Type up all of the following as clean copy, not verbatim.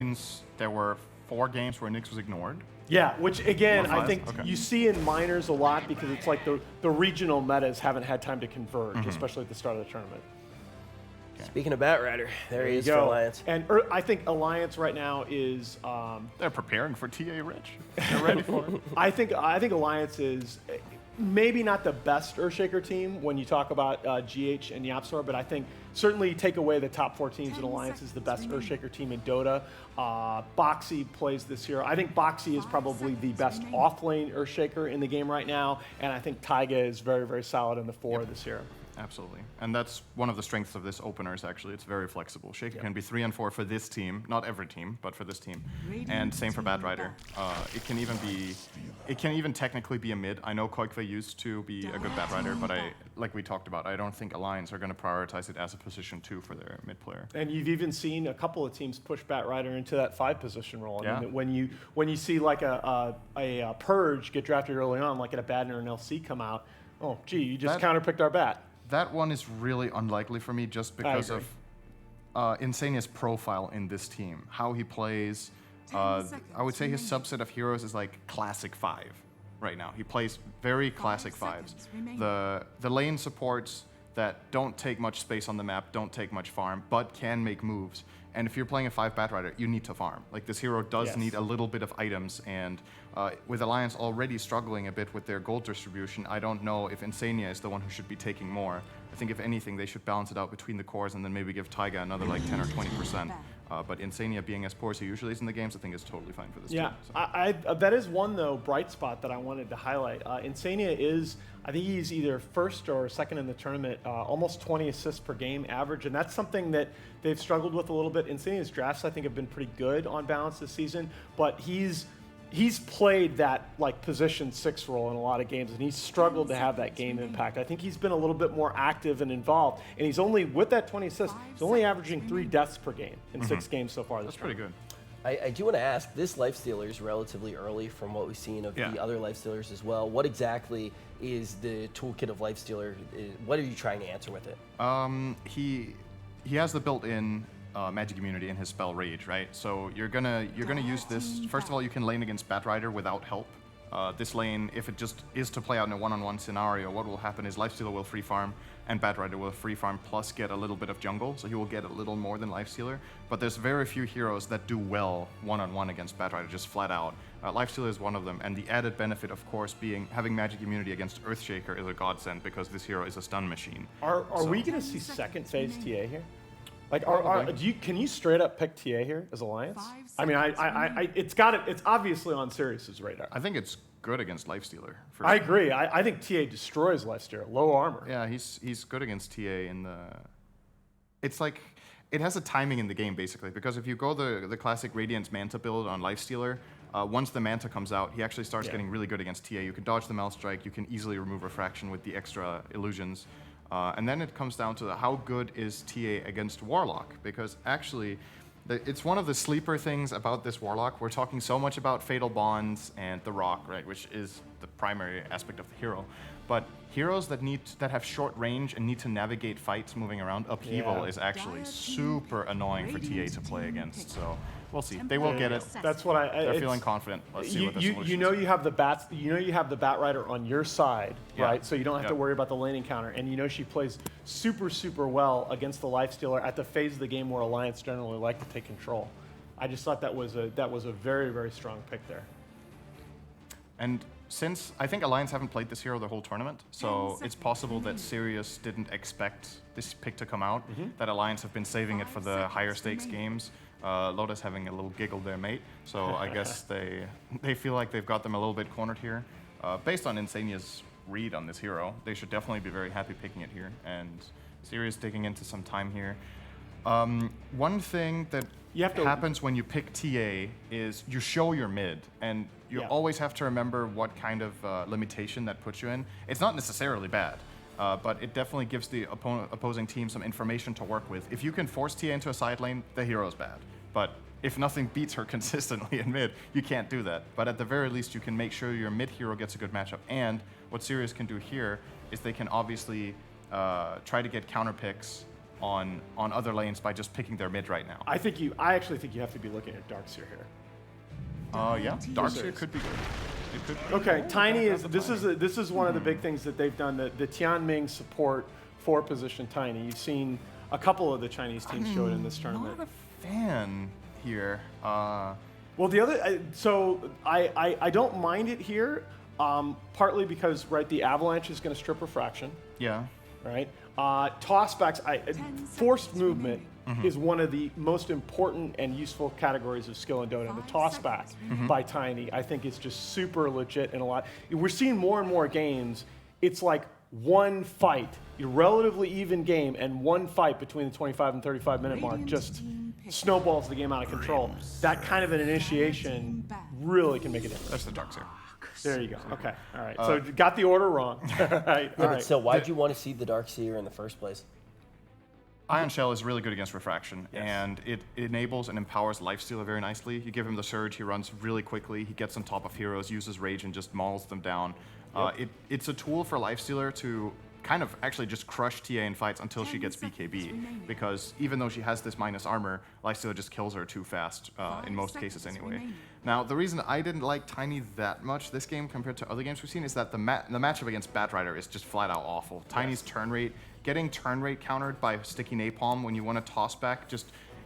Queens, there were 4 games where Nyx was ignored. Yeah, which again, Or I 5? think Okay. you see in minors a lot because it's like the regional metas haven't had time to converge, especially at the start of the tournament. Speaking of Batrider, there he you is go. for Alliance. And I think Alliance right now is. They're preparing for TA Rich. They're ready for it. I think Alliance is maybe not the best Earthshaker team when you talk about GH and Yapstor, but I think certainly take away the top 4 teams, and Alliance is the best Earthshaker team in Dota. Boxy plays this hero. I think Boxy is probably the best off-lane Earthshaker in the game right now, and I think Taiga is very, very solid in the 4 this year. Absolutely. And that's one of the strengths of this openers, actually. It's very flexible. Shaker can be 3 and 4 for this team. Not every team, but for this team. And same for Batrider. It can even technically be a mid. I know Koikve used to be a good Batrider, but like we talked about, I don't think Alliance are going to prioritize it as a position 2 for their mid player. And you've even seen a couple of teams push Batrider into that 5 position role. I mean, Yeah. when you see like a Purge get drafted early on, like at a Badner or an LC come out, oh, gee, you just counterpicked our bat. That one is really unlikely for me just because of Insania's profile in this team. How he plays, I would say his subset of heroes is like classic 5 right now. He plays very classic 5s. The lane supports that don't take much space on the map, don't take much farm, but can make moves. And if you're playing a 5 Batrider, you need to farm. Like, this hero does need a little bit of items, and with Alliance already struggling a bit with their gold distribution, I don't know if Insania is the one who should be taking more. I think if anything, they should balance it out between the cores and then maybe give Taiga another like 10 or 20%. But Insania being as poor as he usually is in the games, I think is totally fine for this team. Yeah, that is one, though, bright spot that I wanted to highlight. Insania is, I think he's either first or second in the tournament, almost 20 assists per game average, and that's something that they've struggled with a little bit. Insania's drafts, I think, have been pretty good on balance this season, but he's played that like position 6 role in a lot of games, and he's struggled to have that game impact. I think he's been a little bit more active and involved, and he's only, with that 20 assists, he's only averaging 3 deaths per game in 6 games so far. That's pretty good. I do want to ask, this Lifestealer is relatively early from what we've seen of the other Lifestealers as well. What exactly is the toolkit of Lifestealer? What are you trying to answer with it? He has the built-in magic immunity in his spell Rage, right? So you're gonna use this. First of all, you can lane against Batrider without help. This lane, if it just is to play out in a one-on-one scenario, what will happen is Lifestealer will free farm, and Batrider will free farm plus get a little bit of jungle, so he will get a little more than Lifestealer. But there's very few heroes that do well one-on-one against Batrider, just flat out. Lifestealer is one of them, and the added benefit, of course, being having magic immunity against Earthshaker is a godsend because this hero is a stun machine. Are we going to see second phase TA here? Like, can you straight up pick TA here as Alliance? I mean, it's obviously on Sirius's radar. I think it's good against Lifestealer. I agree. I think TA destroys Lifestealer. Low armor. Yeah, he's good against TA in the. It's like it has a timing in the game basically, because if you go the classic Radiance Manta build on Lifestealer, once the Manta comes out, he actually starts getting really good against TA. You can dodge the Mel Strike. You can easily remove Refraction with the extra illusions. And then it comes down to how good is TA against Warlock, because actually it's one of the sleeper things about this Warlock. We're talking so much about Fatal Bonds and the Rock, right, which is the primary aspect of the hero. But heroes that have short range and need to navigate fights moving around, Upheaval is actually super annoying for TA to play against. So we'll see. They will get it. That's what They're feeling confident. Let's see what the solution is. You know you have the Batrider on your side, right? So you don't have to worry about the lane encounter. And you know she plays super, super well against the Lifestealer at the phase of the game where Alliance generally like to take control. I just thought that was a very, very strong pick there. And since I think Alliance haven't played this hero the whole tournament, so it's possible that Sirius didn't expect this pick to come out, that Alliance have been saving it for the higher stakes games. Lotus having a little giggle there, mate. So I guess they feel like they've got them a little bit cornered here. Based on Insania's read on this hero, they should definitely be very happy picking it here. And Sirius digging into some time here. One thing that happens when you pick TA is you show your mid, and you always have to remember what kind of limitation that puts you in. It's not necessarily bad, but it definitely gives the opposing team some information to work with. If you can force TA into a side lane, the hero's bad. But if nothing beats her consistently in mid, you can't do that. But at the very least, you can make sure your mid hero gets a good matchup. And what Sirius can do here is they can obviously try to get counter picks on other lanes by just picking their mid right now. I actually think you have to be looking at Darkseer here. Yeah, Darkseer could be good. It could be Okay, good. Tiny is this is one of the big things that they've done. The Tianming support for position Tiny. You've seen a couple of the Chinese teams show it in this tournament. Not a fan here. Well, the other, so I don't mind it here, partly because the Avalanche is going to strip refraction, Yeah. right? Tossbacks, forced movement is one of the most important and useful categories of skill in Dota. And the tossback by Tiny, I think, is just super legit in a lot. We're seeing more and more games. It's like one fight, a relatively even game, and one fight between the 25 and 35 minute mark just snowballs the game out of control. That kind of an initiation really can make a difference. That's the Darkseer. There you go. Okay. All right. So got the order wrong. All right. Yeah, but still, why'd you want to see the Darkseer in the first place? Ion Shell is really good against refraction, and it enables and empowers Lifestealer very nicely. You give him the surge, he runs really quickly, he gets on top of heroes, uses rage, and just mauls them down. It's a tool for Lifestealer to kind of actually just crush TA in fights until she gets BKB, because even though she has this minus armor, Lifestealer just kills her too fast, in most cases anyway. Now, the reason I didn't like Tiny that much this game compared to other games we've seen is that the matchup against Batrider is just flat out awful. Tiny's turn rate, getting turn rate countered by sticky napalm when you want to toss back,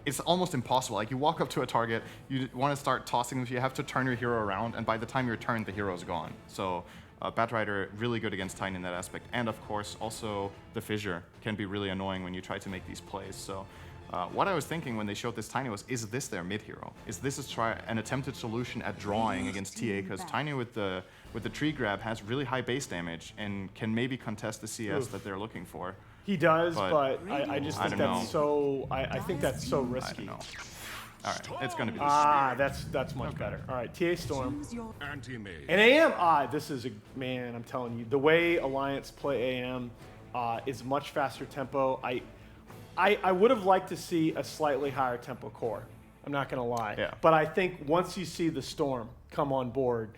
it's almost impossible. Like, you walk up to a target, you want to start tossing them, so you have to turn your hero around, and by the time you're turned, the hero's gone. So Batrider, really good against Tiny in that aspect. And of course, also the Fissure can be really annoying when you try to make these plays. So what I was thinking when they showed this Tiny was, is this their mid hero? Is this an attempted solution at drawing against TA? Because Tiny with the tree grab has really high base damage and can maybe contest the CS that they're looking for. He does, but I just think that's so. I think that's so risky. I don't know. All right, it's going to be this. That's much better. All right, TA Storm. And AM, this is man, I'm telling you, the way Alliance play AM is much faster tempo. I would have liked to see a slightly higher tempo core. I'm not going to lie. Yeah. But I think once you see the Storm come on board,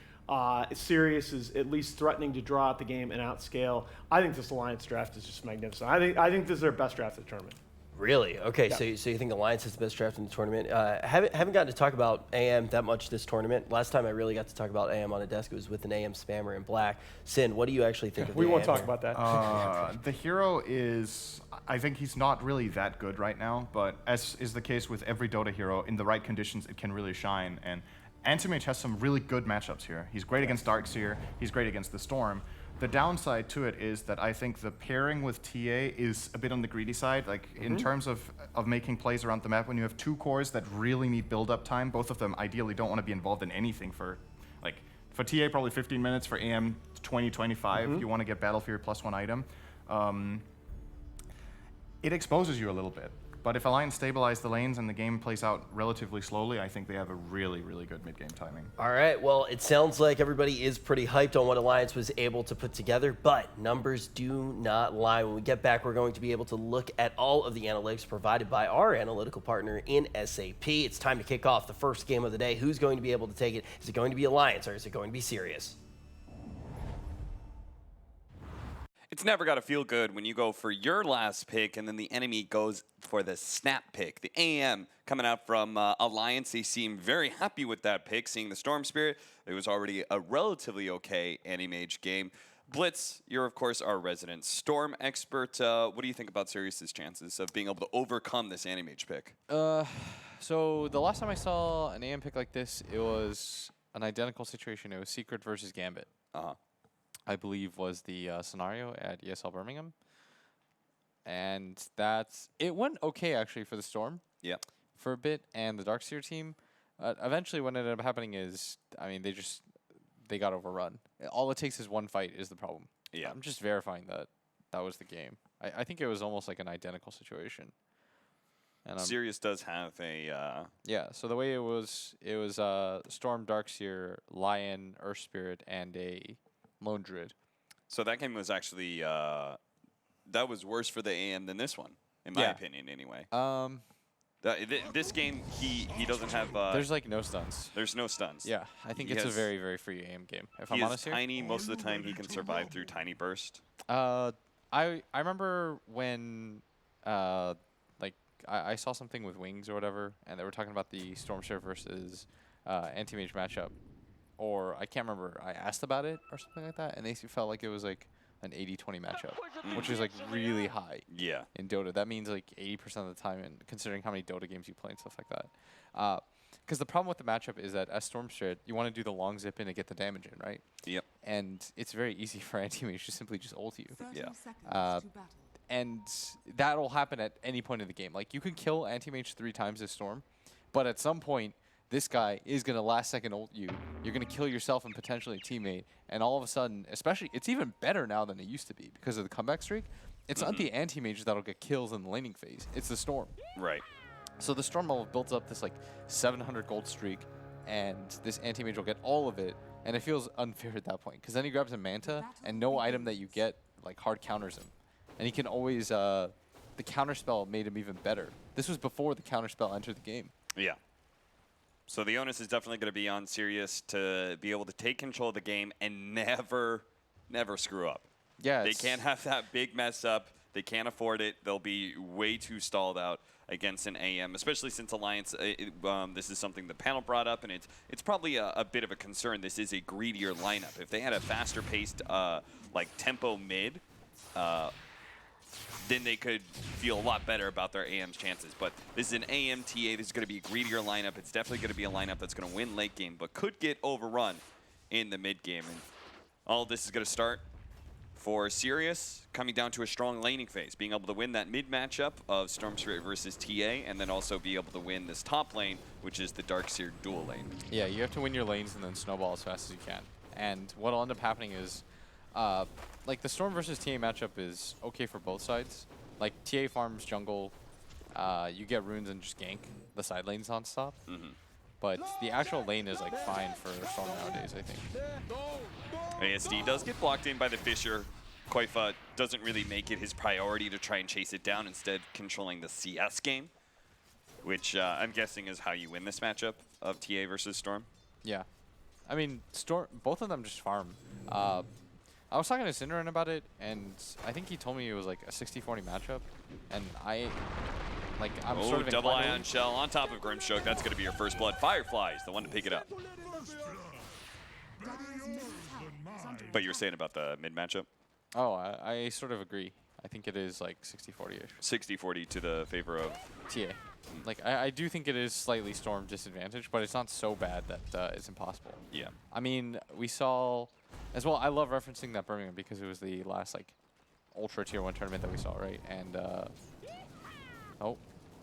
Sirius is at least threatening to draw out the game and outscale. I think this Alliance draft is just magnificent. I think this is their best draft of the tournament. Really? Okay, Yeah. so you think Alliance is the best draft in the tournament? Haven't gotten to talk about AM that much this tournament. Last time I really got to talk about AM on a desk, it was with an AM spammer in black. Sin, what do you actually think of We the won't AM talk here? about that. The hero is, I think he's not really that good right now, but as is the case with every Dota hero, in the right conditions, it can really shine. And Antimage has some really good matchups here. He's great against Darkseer, he's great against the Storm. The downside to it is that I think the pairing with TA is a bit on the greedy side. Like, in terms of making plays around the map, when you have two cores that really need build-up time, both of them ideally don't want to be involved in anything for TA probably 15 minutes, for AM 20, 25. You want to get Battlefield +1 item. It exposes you a little bit. But if Alliance stabilize the lanes and the game plays out relatively slowly, I think they have a really, really good mid-game timing. All right, well, it sounds like everybody is pretty hyped on what Alliance was able to put together, but numbers do not lie. When we get back, we're going to be able to look at all of the analytics provided by our analytical partner in SAP. It's time to kick off the first game of the day. Who's going to be able to take it? Is it going to be Alliance or is it going to be Sirius? It's never got to feel good when you go for your last pick and then the enemy goes for the snap pick. The AM coming out from Alliance, they seem very happy with that pick, seeing the Storm Spirit. It was already a relatively okay Anti-Mage game. Blitz, you're of course our resident Storm expert. What do you think about Sirius's chances of being able to overcome this Anti-Mage pick? So the last time I saw an AM pick like this, it was an identical situation. It was Secret versus Gambit. I believe was the scenario at ESL Birmingham. And it went okay actually for the Storm. Yeah. For a bit, and the Darkseer team. Eventually what ended up happening is, I mean, they got overrun. All it takes is one fight is the problem. Yeah. I'm just verifying that was the game. I think it was almost like an identical situation. And Sirius does have a... Yeah, so the way it was Storm, Darkseer, Lion, Earth Spirit, and a Lone Druid. So that game was actually... that was worse for the AM than this one, in my opinion, anyway. This game, he doesn't have... there's like no stuns. There's no stuns. Yeah, I think it's a very, very free AM game, if I'm honest here. He is tiny. Most of the time, he can survive through tiny burst. I remember when like I saw something with Wings or whatever, and they were talking about the Stormshare versus Anti-Mage matchup, or I can't remember. I asked about it or something like that, and they felt like it was like an 80-20 matchup, which is like really high. Yeah. In Dota, that means like 80% of the time, and considering how many Dota games you play and stuff like that. Because the problem with the matchup is that as Stormshare, you want to do the long zip in to get the damage in, right? Yep. And it's very easy for Anti-Mage to simply just ult you. Yeah. And that'll happen at any point in the game. Like, you can kill Anti-Mage 3 times this Storm, but at some point, this guy is going to last second ult you. You're going to kill yourself and potentially a teammate. And all of a sudden, especially, it's even better now than it used to be because of the comeback streak. It's not the Anti-Mage that'll get kills in the laning phase. It's the Storm. Right. So the Storm will have built up this like 700 gold streak, and this Anti-Mage will get all of it. And it feels unfair at that point because then he grabs a Manta, and no item that you get like hard counters him. And he can always, the counterspell made him even better. This was before the counterspell entered the game. Yeah. So the onus is definitely going to be on Sirius to be able to take control of the game and never screw up. Yeah. They can't have that big mess up. They can't afford it. They'll be way too stalled out against an AM, especially since Alliance, this is something the panel brought up, and it's probably a bit of a concern. This is a greedier lineup. If they had a faster paced, like tempo mid, then they could feel a lot better about their AM's chances. But this is an AM TA. This is going to be a greedier lineup. It's definitely going to be a lineup that's going to win late game, but could get overrun in the mid game. And all this is going to start for Sirius coming down to a strong laning phase, being able to win that mid matchup of Stormsphere versus TA, and then also be able to win this top lane, which is the Darkseer dual lane. Yeah, you have to win your lanes and then snowball as fast as you can. And what'll end up happening is, like the Storm versus TA matchup is okay for both sides. Like TA farms jungle, you get runes and just gank the side lanes non-stop. But the actual lane is like fine for Storm nowadays, I think. ASD does get blocked in by the Fissure. Koifa doesn't really make it his priority to try and chase it down, instead controlling the CS game, which I'm guessing is how you win this matchup of TA versus Storm. Yeah. I mean, Storm, both of them just farm. I was talking to Cinderin about it, and I think he told me it was like a 60-40 matchup, and I'm sort of double inclined Ion Shell on top of Grimstroke. That's going to be your first blood. Firefly is the one to pick it up. But you were saying about the mid matchup? Oh, I sort of agree. I think it is like 60-40-ish. 60-40 to the favor of TA. Like, I do think it is slightly Storm disadvantage, but it's not so bad that it's impossible. Yeah. I mean, we saw, as well, I love referencing that Birmingham because it was the last, like, Ultra Tier 1 tournament that we saw, right? And, oh,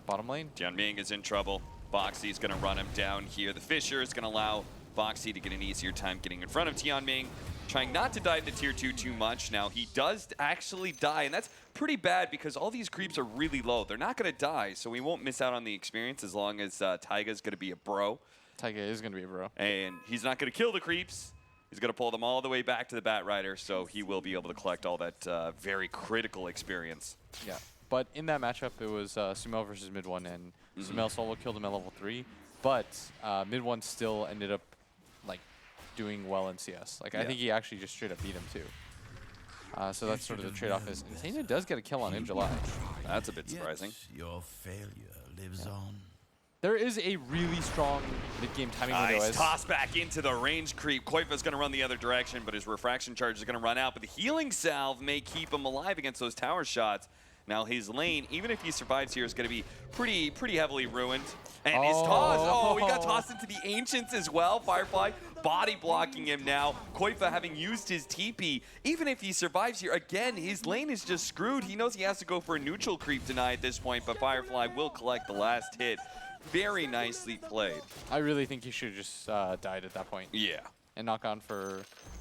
bottom lane. Jianming is in trouble. Boxy's going to run him down here. The Fissure is going to allow Boxy to get an easier time getting in front of Tianming, trying not to dive to tier 2 too much. Now, he does actually die, and that's pretty bad because all these creeps are really low. They're not going to die, so we won't miss out on the experience as long as Taiga's going to be a bro. Taiga is going to be a bro. And he's not going to kill the creeps. He's going to pull them all the way back to the Bat Rider, so he will be able to collect all that very critical experience. Yeah. But in that matchup, it was Sumail versus mid 1, and Sumail solo killed him at level 3. But mid 1 still ended up like doing well in CS. Like I think he actually just straight up beat him too. So that's sort of the trade-off. Is Insania does get a kill on in July. That's a bit surprising. Your failure lives on. There is a really strong mid-game timing window. Nice toss back into the range creep. Koifa's going to run the other direction, but his refraction charge is going to run out. But the healing salve may keep him alive against those tower shots. Now his lane, even if he survives here, is going to be pretty heavily ruined. And his toss, he got tossed into the Ancients as well. Firefly body blocking him now. Koifa having used his TP. Even if he survives here, again, his lane is just screwed. He knows he has to go for a neutral creep tonight at this point, but Firefly will collect the last hit. Very nicely played. I really think he should have just died at that point. Yeah. And not gone for,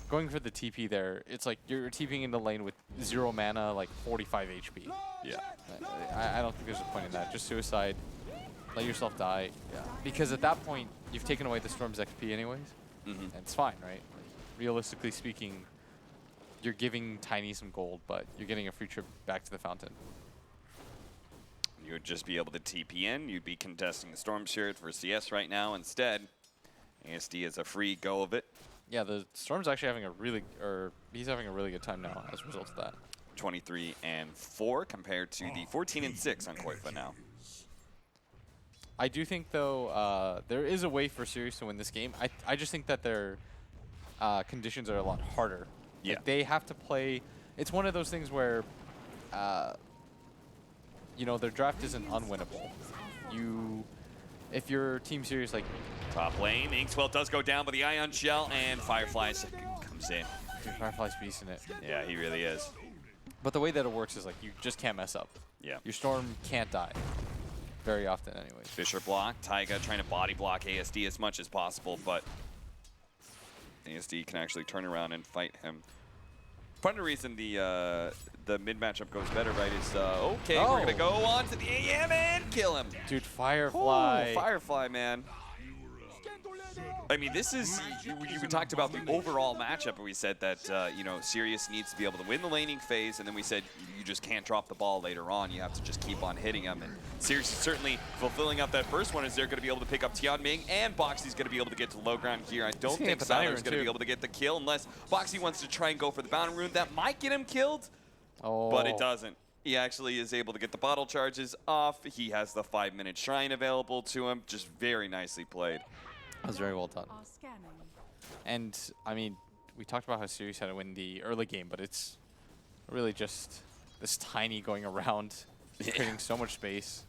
going for the TP there. It's like you're TPing in the lane with 0 mana, like 45 HP. Yeah. I don't think there's a point in that. Just suicide. Let yourself die. Yeah. Because at that point, you've taken away the Storm's XP anyways. And it's fine, right? Like, realistically speaking, you're giving Tiny some gold, but you're getting a free trip back to the fountain. You would just be able to TP in. You'd be contesting the Storm Spirit for CS right now. Instead, ASD has a free go of it. Yeah, the Storm's actually having a really, he's having a really good time now as a result of that. 23-4 compared to the 14-6 on Koifa now. I do think, though, there is a way for Sirius to win this game. I just think that their conditions are a lot harder. Yeah. Like, they have to play. It's one of those things where, you know, their draft isn't unwinnable. If your Team Sirius, like... Top lane, Inkswell does go down, but the Ion Shell and Firefly comes in. Dude, Firefly's beasting it. Yeah, he really is. But the way that it works is, like, you just can't mess up. Yeah. Your Storm can't die. Very often, anyways. Fisher block, Taiga trying to body block ASD as much as possible, but ASD can actually turn around and fight him. Part of the reason the mid matchup goes better, right, is okay, we're gonna go on to the AM and kill him. Dude, Firefly. Ooh, Firefly, man. I mean, this is, we talked about the overall matchup, and we said that, you know, Sirius needs to be able to win the laning phase, and then we said you just can't drop the ball later on. You have to just keep on hitting them. And Sirius is certainly fulfilling up that first one, as they're going to be able to pick up Tian Ming, and Boxy's going to be able to get to low ground here. I don't think Siler's going to be able to get the kill unless Boxy wants to try and go for the bounty rune. That might get him killed, but it doesn't. He actually is able to get the bottle charges off. He has the 5-minute shrine available to him. Just very nicely played. That was very well done. And, I mean, we talked about how Sirius had to win the early game, but it's really just this tiny going around, creating so much space.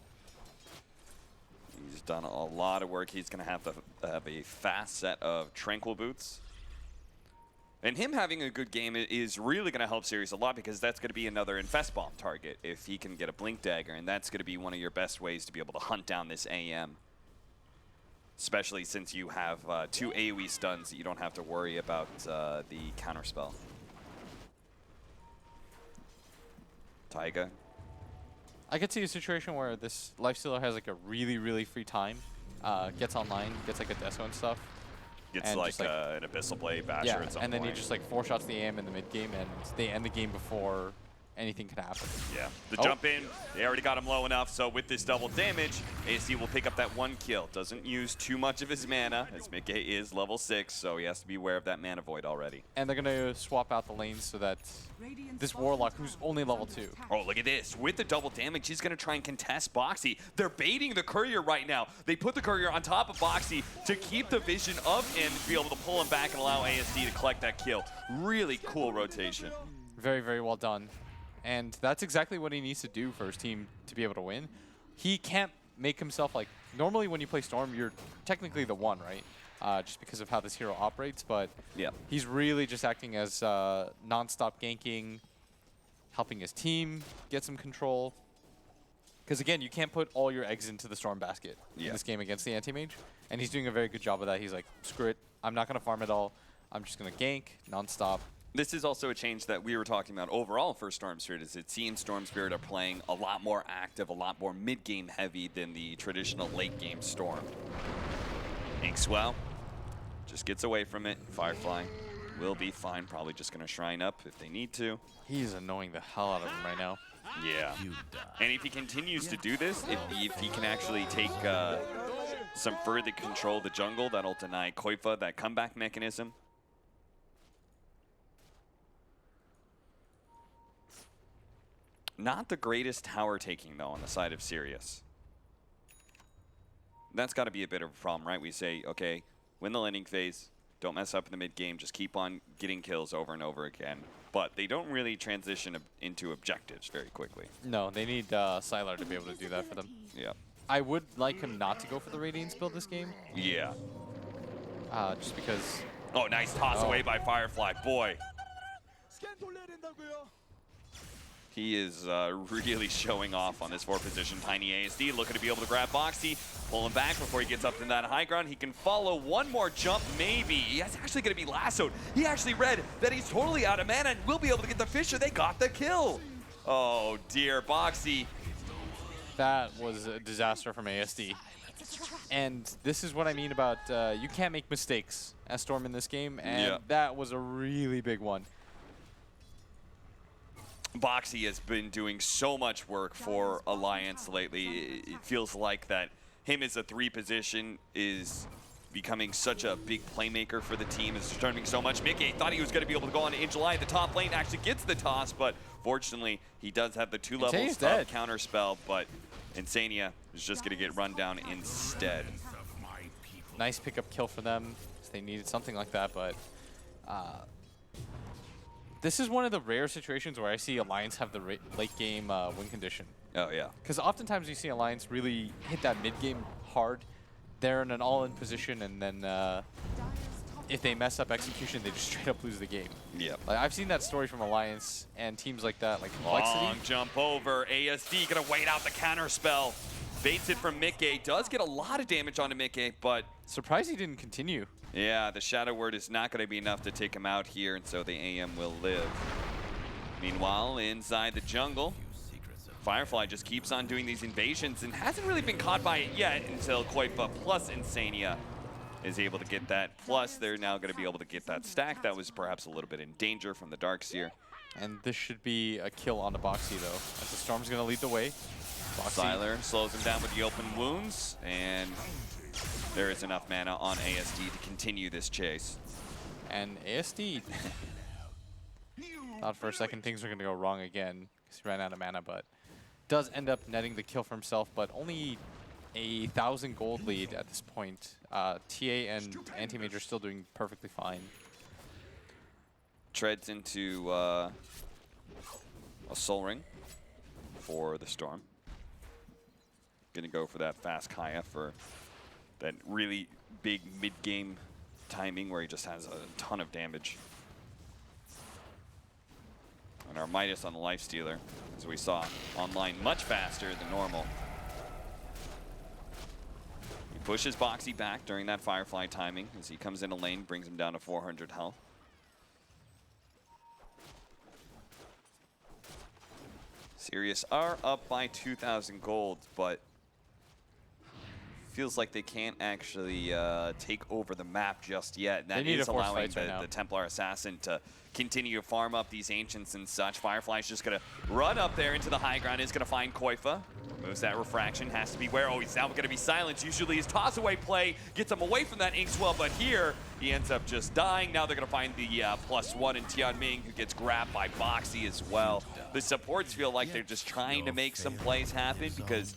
He's done a lot of work. He's going to have a fast set of Tranquil Boots. And him having a good game is really going to help Sirius a lot, because that's going to be another Infest Bomb target if he can get a Blink Dagger, and that's going to be one of your best ways to be able to hunt down this AM. Especially since you have 2 AoE stuns that you don't have to worry about the counterspell. Taiga. I could see a situation where this Lifestealer has like a really, really free time, gets online, gets like a Deso and stuff. Gets like an Abyssal Blade Basher at some and then point. he just like 4-shots the AM in the mid game, and they end the game before anything can happen. Yeah, the jump in, they already got him low enough, so with this double damage, ASD will pick up that 1 kill. Doesn't use too much of his mana, as Mickey is level 6, so he has to be aware of that mana void already. And they're going to swap out the lanes so that this Warlock, who's only level 2. Oh, look at this. With the double damage, he's going to try and contest Boxy. They're baiting the Courier right now. They put the Courier on top of Boxy to keep the vision of him, to be able to pull him back and allow ASD to collect that kill. Really cool rotation. Very, very well done. And that's exactly what he needs to do for his team to be able to win. He can't make himself like... Normally when you play Storm, you're technically the one, right? Just because of how this hero operates, but he's really just acting as non-stop ganking, helping his team get some control. Because again, you can't put all your eggs into the Storm basket in this game against the Anti-Mage. And he's doing a very good job of that. He's like, screw it, I'm not going to farm at all. I'm just going to gank non-stop. This is also a change that we were talking about overall for Storm Spirit, is it seems Storm Spirit are playing a lot more active, a lot more mid-game heavy than the traditional late-game Storm. Inkswell just gets away from it. Firefly will be fine, probably just going to shrine up if they need to. He's annoying the hell out of him right now. Yeah. And if he continues to do this, if he can actually take some further control of the jungle, that'll deny Koifa that comeback mechanism. Not the greatest tower taking, though, on the side of Sirius. That's got to be a bit of a problem, right? We say, okay, win the laning phase, don't mess up in the mid game, just keep on getting kills over and over again. But they don't really transition into objectives very quickly. No, they need Sylar to be able to do that for them. Yeah. I would like him not to go for the Radiance build this game. Yeah. Just because... Oh, nice toss away by Firefly. Boy. He is really showing off on this 4 position. Tiny ASD looking to be able to grab Boxy, pull him back before he gets up to that high ground. He can follow one more jump, maybe. He's actually going to be lassoed. He actually read that he's totally out of mana and will be able to get the Fisher. They got the kill. Oh, dear. Boxy. That was a disaster from ASD. And this is what I mean about you can't make mistakes as Storm in this game, and that was a really big one. Boxy has been doing so much work for Alliance lately. It feels like that him as a 3 position is becoming such a big playmaker for the team, is returning so much. Mickey thought he was going to be able to go on in July. The top lane actually gets the toss, but fortunately, he does have the 2 levels of counter spell, but Insania is just going to get run down instead. Nice pickup kill for them. They needed something like that, but this is one of the rare situations where I see Alliance have the late game win condition. Oh, yeah. Because oftentimes you see Alliance really hit that mid game hard. They're in an all-in position, and then if they mess up execution, they just straight up lose the game. Yeah. Like, I've seen that story from Alliance and teams like that, like Complexity. Long jump over. ASD gonna wait out the counter spell. Baits it from Mickey. Does get a lot of damage onto Mickey, but surprised he didn't continue. Yeah, the Shadow Word is not going to be enough to take him out here, and so the AM will live. Meanwhile, inside the jungle, Firefly just keeps on doing these invasions and hasn't really been caught by it yet until Koifa plus Insania is able to get that. Plus, they're now going to be able to get that stack that was perhaps a little bit in danger from the Darkseer. And this should be a kill on the Boxy, though, as the Storm's going to lead the way. Sylar slows him down with the open wounds, and there is enough mana on ASD to continue this chase. And ASD, thought for a second things were going to go wrong again because he ran out of mana, but does end up netting the kill for himself, but only a 1,000 gold lead at this point. TA and Anti-Major still doing perfectly fine. Treads into a Soul Ring for the Storm. Gonna go for that fast Kaya for that really big mid-game timing where he just has a ton of damage. And our Midas on the Lifestealer, as we saw online, much faster than normal. He pushes Boxy back during that Firefly timing as he comes in a lane, brings him down to 400 health. Sirius are up by 2,000 gold, but feels like they can't actually take over the map just yet. That is allowing the Templar Assassin to continue to farm up these Ancients and such. Firefly's just going to run up there into the high ground, is going to find Koifa. Moves that refraction, has to beware. Oh, he's now going to be silenced. Usually his toss-away play gets him away from that Inkswell, but here he ends up just dying. Now they're going to find the +1 in Tianming, who gets grabbed by Boxy as well. The supports feel like they're just trying to make some plays happen because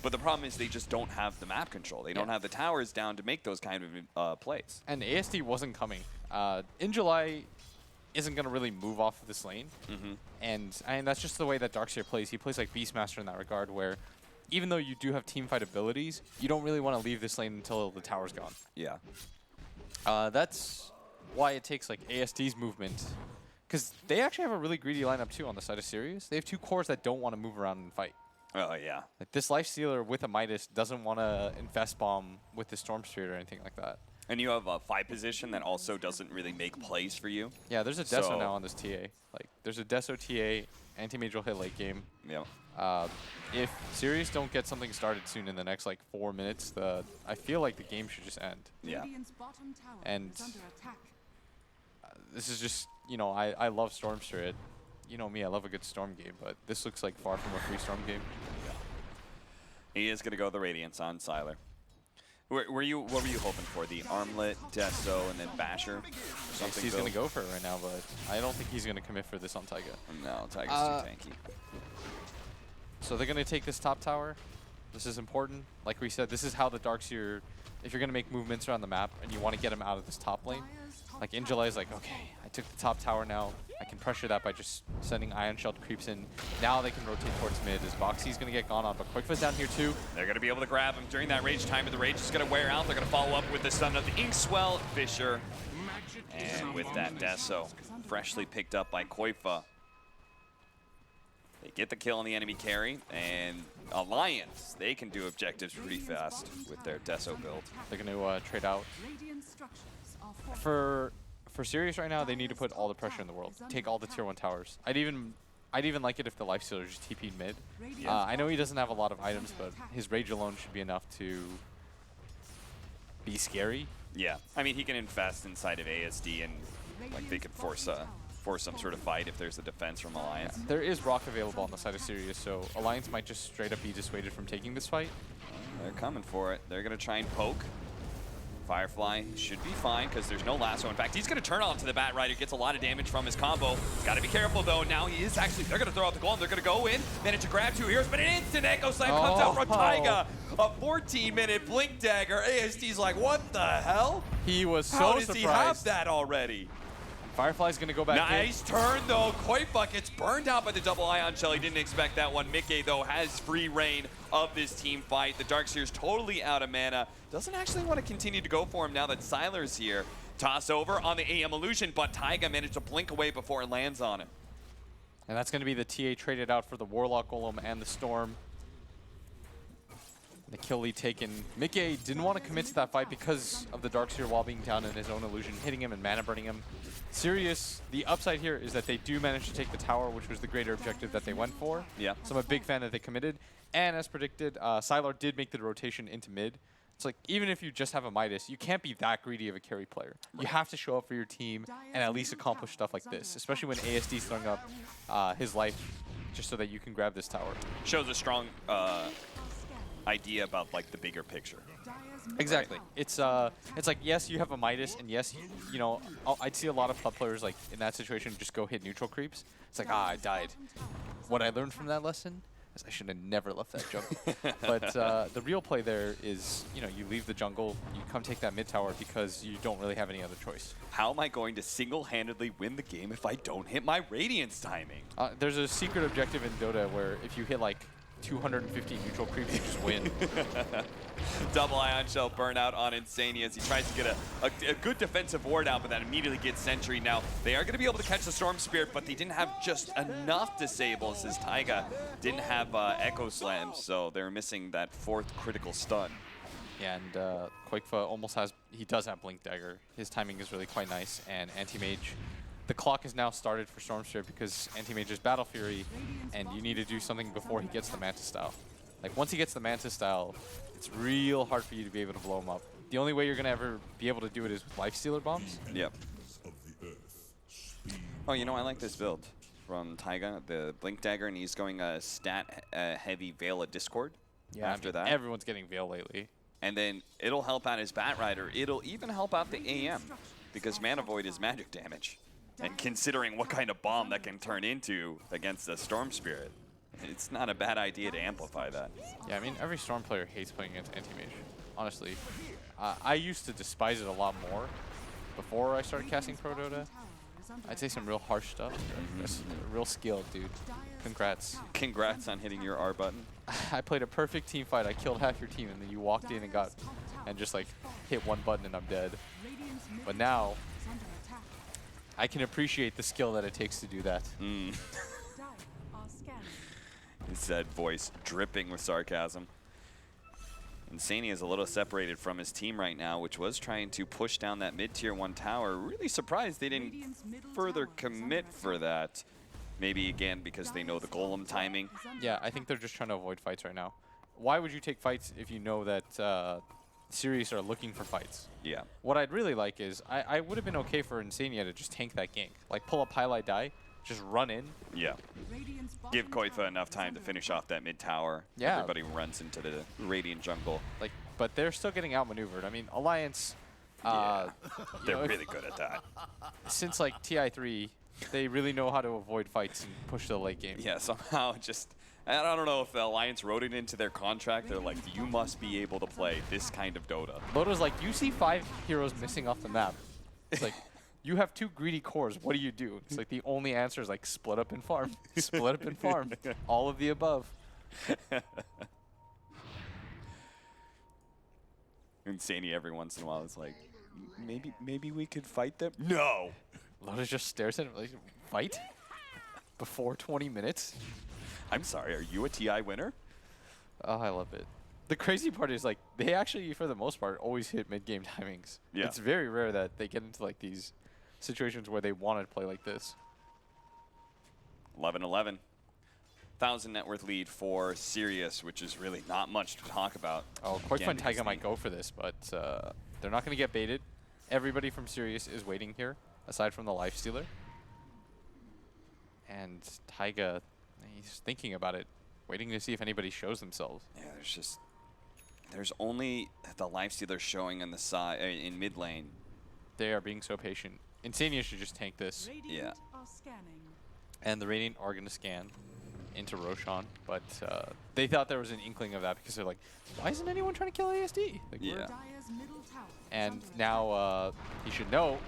but the problem is they just don't have the map control. They don't have the towers down to make those kind of plays. And ASD wasn't coming. In July isn't going to really move off of this lane. And that's just the way that Darkseer plays. He plays like Beastmaster in that regard, where even though you do have teamfight abilities, you don't really want to leave this lane until the tower's gone. Yeah. That's why it takes like ASD's movement. Because they actually have a really greedy lineup too on the side of Sirius. They have 2 cores that don't want to move around and fight. Oh, yeah. Like this Lifestealer with a Midas doesn't want to infest bomb with the Storm Spirit or anything like that. And you have a 5 position that also doesn't really make plays for you. Yeah, there's a Deso now on this TA. Like, there's a Deso TA, Anti-Major will hit late game. Yeah. If Sirius don't get something started soon in the next, like, 4 minutes, I feel like the game should just end. Yeah. And this is just, you know, I love Storm Spirit. You know me, I love a good Storm game, but this looks like far from a free Storm game. He is going to go the Radiance on Sylar. What were you hoping for? The Armlet, Deso, and then Basher? He's going to go for it right now, but I don't think he's going to commit for this on Taiga. No, Taiga's too tanky. So they're going to take this top tower. This is important. Like we said, this is how the Darkseer, if you're going to make movements around the map and you want to get him out of this top lane, like in July is like, okay, I took the top tower now. I can pressure that by just sending Ion Shell creeps in. Now they can rotate towards mid as Boxy's going to get gone on, but Quickfoot's down here too. They're going to be able to grab him during that rage time, but the rage is going to wear out. They're going to follow up with the Son of the Inkswell, Fisher, and with that Deso, freshly picked up by Koifa. They get the kill on the enemy carry, and Alliance, they can do objectives pretty fast with their Deso build. They're going to trade out. For Sirius right now, they need to put all the pressure in the world. Take all the tier 1 towers. I'd even like it if the Lifestealer just TP'd mid. I know he doesn't have a lot of items, but his rage alone should be enough to be scary. Yeah, I mean, he can infest inside of ASD, and like they could force some sort of fight if there's a defense from Alliance. Yeah. There is Rock available on the side of Sirius, so Alliance might just straight up be dissuaded from taking this fight. They're coming for it. They're going to try and poke. Firefly should be fine because there's no lasso. In fact, he's going to turn on to the Bat Rider, gets a lot of damage from his combo. He's got to be careful though. Now he is actually, they're going to throw out the golem. They're going to go in, manage to grab 2 heroes, but an instant Echo Slam comes out from Taiga. A 14-minute Blink Dagger. ASD's like, what the hell? He was so How does surprised. he have that already? Firefly's going to go back in. Nice turn, though. Koifa gets burned out by the double ion shell. He didn't expect that one. Mickey, though, has free reign of this team fight. The Darkseer's totally out of mana. Doesn't actually want to continue to go for him now that Sylar's here. Toss over on the AM illusion, but Taiga managed to blink away before it lands on him. And that's going to be the TA traded out for the Warlock Golem and the Storm. The kill lead taken. Mickey didn't want to commit to that fight because of the Darkseer while being down in his own illusion, hitting him and mana burning him. Sirius, the upside here is that they do manage to take the tower, which was the greater objective that they went for. Yeah. So I'm a big fan that they committed. And as predicted, Sylar did make the rotation into mid. It's like, even if you just have a Midas, you can't be that greedy of a carry player. You have to show up for your team and at least accomplish stuff like this, especially when ASD's throwing up his life just so that you can grab this tower. Shows a strong idea about like the bigger picture. Exactly. It's like, yes, you have a Midas, and yes, you know, I'd see a lot of club players like in that situation just go hit neutral creeps. It's like, I died. What I learned from that lesson is I should have never left that jungle. But the real play there is, you know, you leave the jungle, you come take that mid tower because you don't really have any other choice. How am I going to single-handedly win the game if I don't hit my Radiance timing? There's a secret objective in Dota where if you hit like 250 neutral creeps, you just win. Double ion shell burnout on Insania as he tries to get a good defensive ward out, but that immediately gets sentry. Now, they are going to be able to catch the Storm Spirit, but they didn't have just enough disables as Taiga didn't have Echo Slams, so they're missing that 4th critical stun. Yeah, and Koifa almost has, he does have Blink Dagger. His timing is really quite nice, and Anti-Mage, the clock is now started for Storm Spirit because Anti-Mage is Battle Fury, and you need to do something before he gets the Mantis Style. Like, once he gets the Mantis Style, it's real hard for you to be able to blow him up. The only way you're going to ever be able to do it is with Lifestealer bombs. Yep. Oh, you know, I like this build from Taiga, the Blink Dagger, and he's going a stat-heavy Veil of Discord after that. Everyone's getting Veil lately. And then it'll help out his Bat Rider. It'll even help out the AM because Mana Void is magic damage. And considering what kind of bomb that can turn into against a Storm Spirit, it's not a bad idea to amplify that. Yeah, I mean, every Storm player hates playing against Anti-Mage, honestly. I used to despise it a lot more before I started casting Pro Dota. I'd say some real harsh stuff. That's real skill, dude. Congrats. Congrats on hitting your R button. I played a perfect team fight. I killed half your team, and then you walked in and just like hit one button and I'm dead. But now, I can appreciate the skill that it takes to do that. He said, voice dripping with sarcasm. Insania is a little separated from his team right now, which was trying to push down that mid-tier 1 tower. Really surprised they didn't further commit for that. Maybe, again, because they know the golem timing. Yeah, I think they're just trying to avoid fights right now. Why would you take fights if you know that Sirius are looking for fights? Yeah. What I'd really like is, I would have been okay for Insania to just tank that gank. Like, pull up highlight die, just run in. Yeah. Give Koifa enough time to finish off that mid-tower. Yeah. Everybody runs into the Radiant jungle. Like, but they're still getting outmaneuvered. I mean, Alliance, Yeah. They're know, really good at that. since like TI3, they really know how to avoid fights and push to the late game. Yeah, somehow just... I don't know if the Alliance wrote it into their contract. They're like, you must be able to play this kind of Dota. Dota's like, you see 5 heroes missing off the map. It's like, you have 2 greedy cores. What do you do? It's like the only answer is like split up and farm. Split up and farm. All of the above. Insania every once in a while is like, maybe we could fight them? No! Lotus just stares at him like, fight? Before 20 minutes? I'm sorry, are you a TI winner? Oh, I love it. The crazy part is like, they actually, for the most part, always hit mid-game timings. Yeah. It's very rare that they get into like these situations where they want to play like this. 11-11. 1,000 net worth lead for Sirius, which is really not much to talk about. Oh, Koifa Again, and Taiga because might go for this, but they're not going to get baited. Everybody from Sirius is waiting here, aside from the Lifestealer. And Taiga, he's thinking about it, waiting to see if anybody shows themselves. Yeah, there's just... There's only the Lifestealer showing in the side in mid lane. They are being so patient. Insania should just tank this. Yeah. And the Radiant are going to scan into Roshan, but they thought there was an inkling of that because they're like, why isn't anyone trying to kill ASD? Like, Yeah. and now he should know.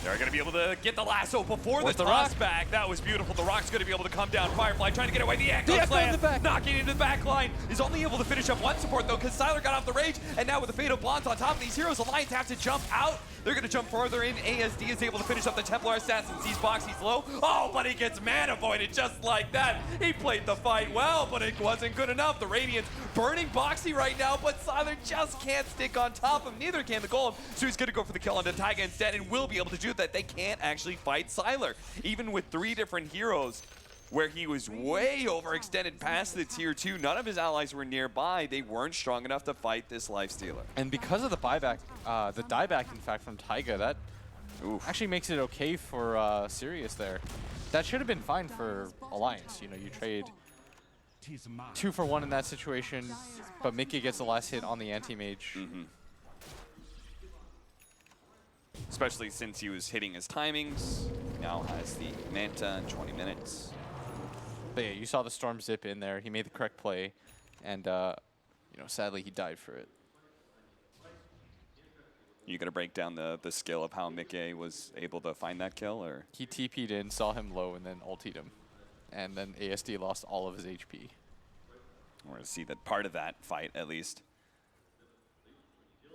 They're going to be able to get the lasso before Where's the the toss rock? back. That was beautiful. The Rock's going to be able to come down. Firefly trying to get away. The Echo The Echo Slam in the back. knocking into the back line. Is only able to finish up one support, though, because Sylar got off the rage. And now with the Fatal Bonds on top of these heroes, Alliance have to jump out. They're going to jump further in. ASD is able to finish up the Templar Assassin. Sees Boxy's low. Oh, but he gets mana voided just like that. He played the fight well, but it wasn't good enough. The Radiant's burning Boxy right now, but Sylar just can't stick on top of him. Neither can the Golem. So he's going to go for the kill onto Taiga instead and will be able to do that. They can't actually fight Sylar. Even with 3 different heroes, where he was way overextended past the tier 2. None of his allies were nearby. They weren't strong enough to fight this Lifestealer. And because of the buyback, the dieback, in fact, from Taiga, that actually makes it okay for Sirius there. That should have been fine for Alliance. You know, you trade 2 for 1 in that situation, but Mickey gets the last hit on the anti-mage. Especially since he was hitting his timings. Now has the Manta in 20 minutes. But yeah, you saw the Storm zip in there. He made the correct play, and you know, sadly he died for it. You gonna break down the skill of how Mickey was able to find that kill, or? He TP'd in, saw him low, and then ultied him. And then ASD lost all of his HP. We're gonna see that part of that fight, at least.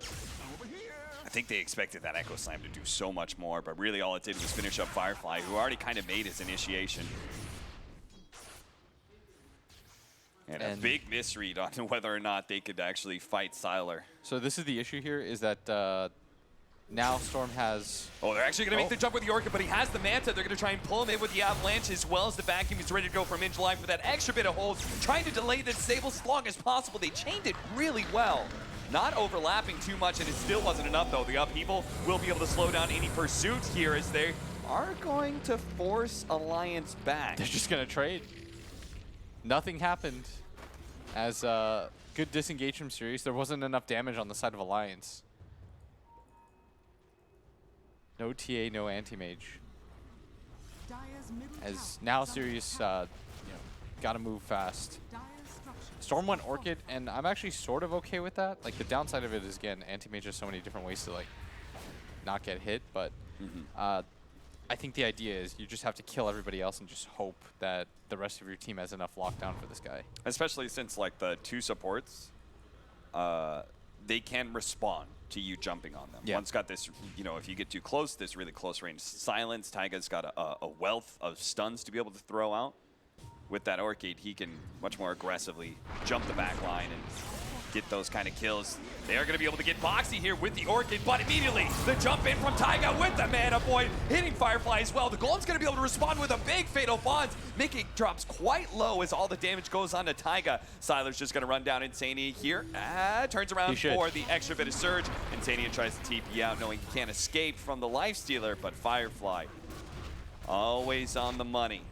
I think they expected that Echo Slam to do so much more, but really all it did was finish up Firefly, who already kind of made his initiation. And a big misread on whether or not they could actually fight Sylar. So this is the issue here, is that now Storm has... Oh, they're actually going to make the jump with the Orchid, but he has the Manta. They're going to try and pull him in with the Avalanche as well as the vacuum. He's ready to go from in July for that extra bit of hold, trying to delay the disables as long as possible. They chained it really well. Not overlapping too much, and it still wasn't enough, though. The upheaval will be able to slow down any pursuit here as they are going to force Alliance back. They're just going to trade. Nothing happened. As good disengage from Sirius, there wasn't enough damage on the side of Alliance. No TA, no anti-mage. As now Sirius, you know, gotta move fast. Storm went Orchid, and I'm actually sort of okay with that. Like, the downside of it is, again, anti-mage has so many different ways to, like, not get hit, but I think the idea is you just have to kill everybody else and just hope that the rest of your team has enough lockdown for this guy. Especially since, like, the 2 supports, they can respond to you jumping on them. Yeah. One's got this, you know, if you get too close, this really close range silence. Taiga's got a wealth of stuns to be able to throw out. With that Orchid, he can much more aggressively jump the back line and get those kind of kills. They are going to be able to get Boxy here with the Orchid, but immediately the jump in from Taiga with the Mana Void, hitting Firefly as well. The Golem's going to be able to respond with a big Fatal Bonds. Mickey drops quite low as all the damage goes on to Taiga. Sylar's just going to run down Insania here. Turns around for the extra bit of Surge. Insania tries to TP out, knowing he can't escape from the Lifestealer, but Firefly always on the money.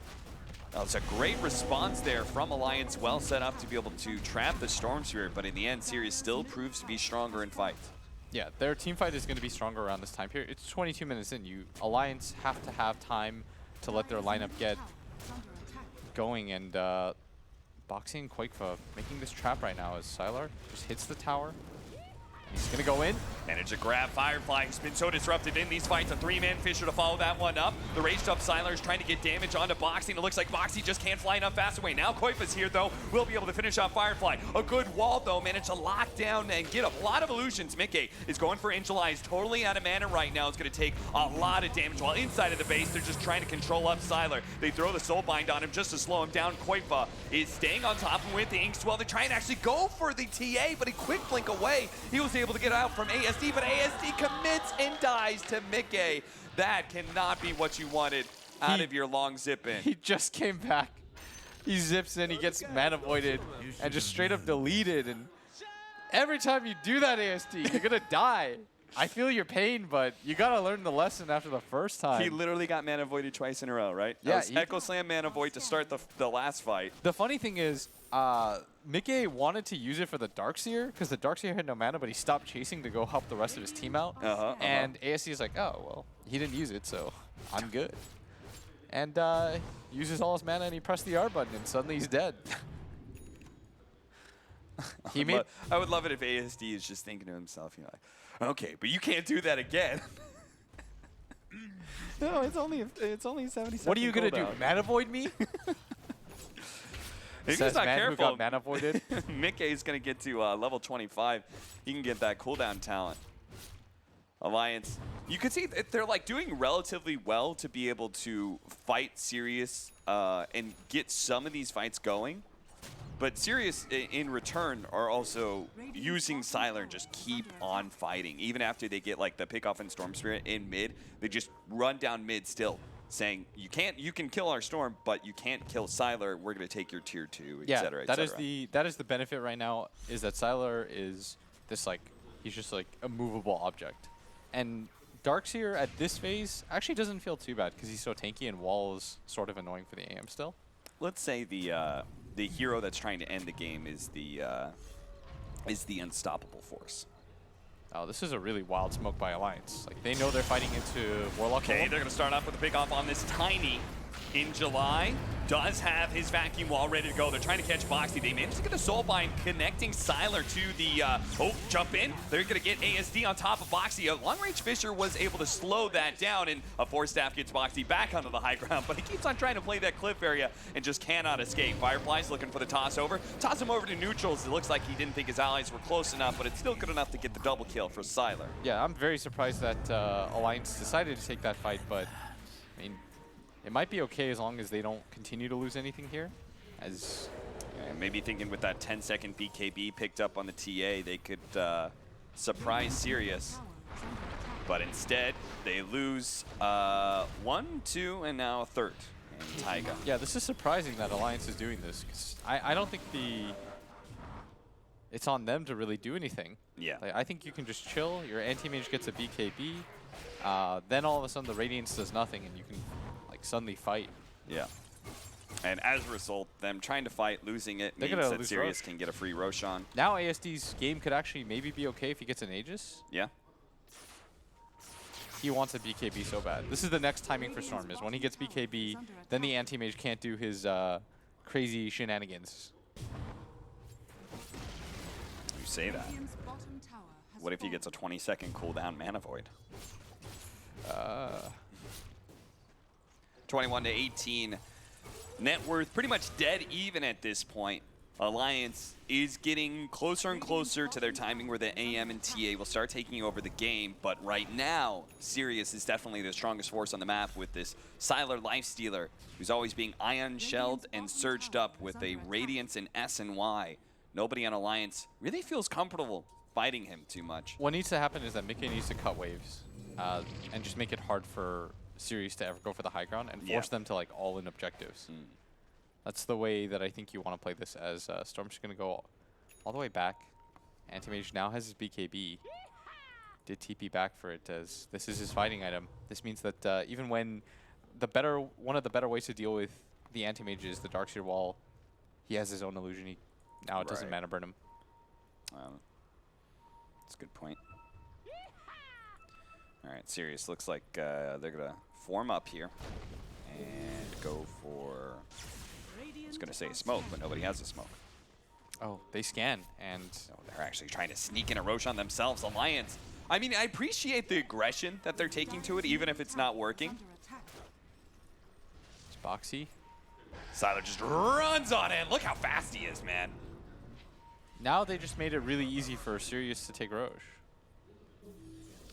That was a great response there from Alliance, well set up to be able to trap the Storm Spirit, but in the end, Sirius still proves to be stronger in fights. Yeah, their team fight is going to be stronger around this time period. It's 22 minutes in. Alliance have to have time to let their lineup get going, and Boxy and Quakeva making this trap right now as Sylar just hits the tower. He's going to go in. Managed to grab Firefly, who's been so disruptive in these fights. A 3-man Fisher to follow that one up. The raged up Sylar is trying to get damage onto Boxy, and it looks like Boxy just can't fly enough fast away. Now Koifa's here, though. Will be able to finish off Firefly. A good wall, though. Managed to lock down and get a lot of illusions. Mickey is going for Injuly. He's totally out of mana right now. It's going to take a lot of damage. While inside of the base, they're just trying to control up Sylar. They throw the Soulbind on him just to slow him down. Koifa is staying on top of him with the Inkswell. They try and actually go for the TA, but he quick blink away. He was able to get out from ASD, but ASD commits and dies to Mickey. That cannot be what you wanted out of your long zip in. He just came back. He zips in, he gets mana voided, and just straight up deleted. And every time you do that, ASD, you're gonna die. I feel your pain, but you gotta learn the lesson after the first time. He literally got mana voided twice in a row, right? Yeah. That was Echo Slam mana void to start the last fight. The funny thing is, Mickey wanted to use it for the Darkseer because the Darkseer had no mana, but he stopped chasing to go help the rest of his team out. And ASD is like, oh, well, he didn't use it, so I'm good. And uses all his mana, and he pressed the R button, and suddenly he's dead. I would love it if ASD is just thinking to himself, you know, like, okay, but you can't do that again. No, it's only 77. What are you gonna do? Mana void me? If he's not man careful, who got mana voided. Mickey is going to get to level 25. He can get that cooldown talent. Alliance, you can see that they're like doing relatively well to be able to fight Sirius and get some of these fights going. But Sirius, in return, are also using Sylar and just keep on fighting. Even after they get like the pick off and Storm Spirit in mid, they just run down mid still, saying you can kill our Storm, but you can't kill Sylar. We're going to take your tier 2, etc. That is the benefit right now, is that Sylar is this like, he's just like a movable object. And Darkseer at this phase actually doesn't feel too bad because he's so tanky and wall is sort of annoying for the AM still. Let's say the hero that's trying to end the game is the unstoppable force. Oh, this is a really wild smoke by Alliance. Like, they know they're fighting into Warlock. Okay, they're going to start off with a pick off on this Tiny in July. Does have his vacuum wall ready to go. They're trying to catch Boxy. They managed to get a Soulbind connecting Sylar to the, jump in. They're going to get ASD on top of Boxy. A long-range Fisher was able to slow that down, and a Force Staff gets Boxy back onto the high ground, but he keeps on trying to play that cliff area and just cannot escape. Firefly's looking for the toss over. Toss him over to neutrals. It looks like he didn't think his allies were close enough, but it's still good enough to get the double kill for Sylar. Yeah, I'm very surprised that Alliance decided to take that fight, but I mean, it might be okay as long as they don't continue to lose anything here. As maybe thinking with that 10-second BKB picked up on the TA, they could surprise Sirius. But instead, they lose 1, 2, and now a third. And Taiga. Yeah, this is surprising that Alliance is doing this, because I don't think it's on them to really do anything. Yeah. Like, I think you can just chill. Your anti-mage gets a BKB. Then all of a sudden the Radiance does nothing, and you can suddenly fight. Yeah. And as a result, them trying to fight, losing it, means that Sirius can get a free Roshan. Now ASD's game could actually maybe be okay if he gets an Aegis. Yeah. He wants a BKB so bad. This is the next timing for Storm, is when he gets BKB, then the anti-mage can't do his crazy shenanigans. You say that. What if he gets a 20-second cooldown Mana Void? 21 to 18. Net worth pretty much dead even at this point. Alliance is getting closer and closer to their timing where the AM and TA will start taking over the game. But right now, Sirius is definitely the strongest force on the map with this Sylar Lifestealer, who's always being Ion Shelled and surged up with a Radiance and S and Y. Nobody on Alliance really feels comfortable fighting him too much. What needs to happen is that Mickey needs to cut waves and just make it hard for Sirius to ever go for the high ground and force them to all in objectives. That's the way that I think you want to play this, as Storm's just going to go all the way back. Anti-Mage now has his BKB. Did TP back for it, as this is his fighting item. This means that even when one of the better ways to deal with the Anti-Mage is the Darkseer wall, he has his own illusion. Now it doesn't mana burn him. That's a good point. All right, Sirius looks like they're going to form up here and go for, I was going to say a smoke, but nobody has a smoke. Oh, they scan, and they're actually trying to sneak in a Roshan themselves. Alliance, I mean, I appreciate the aggression that they're taking to it, even if it's not working. It's Boxy. Sylar just runs on it. Look how fast he is, man. Now they just made it really easy for Sirius to take Roche.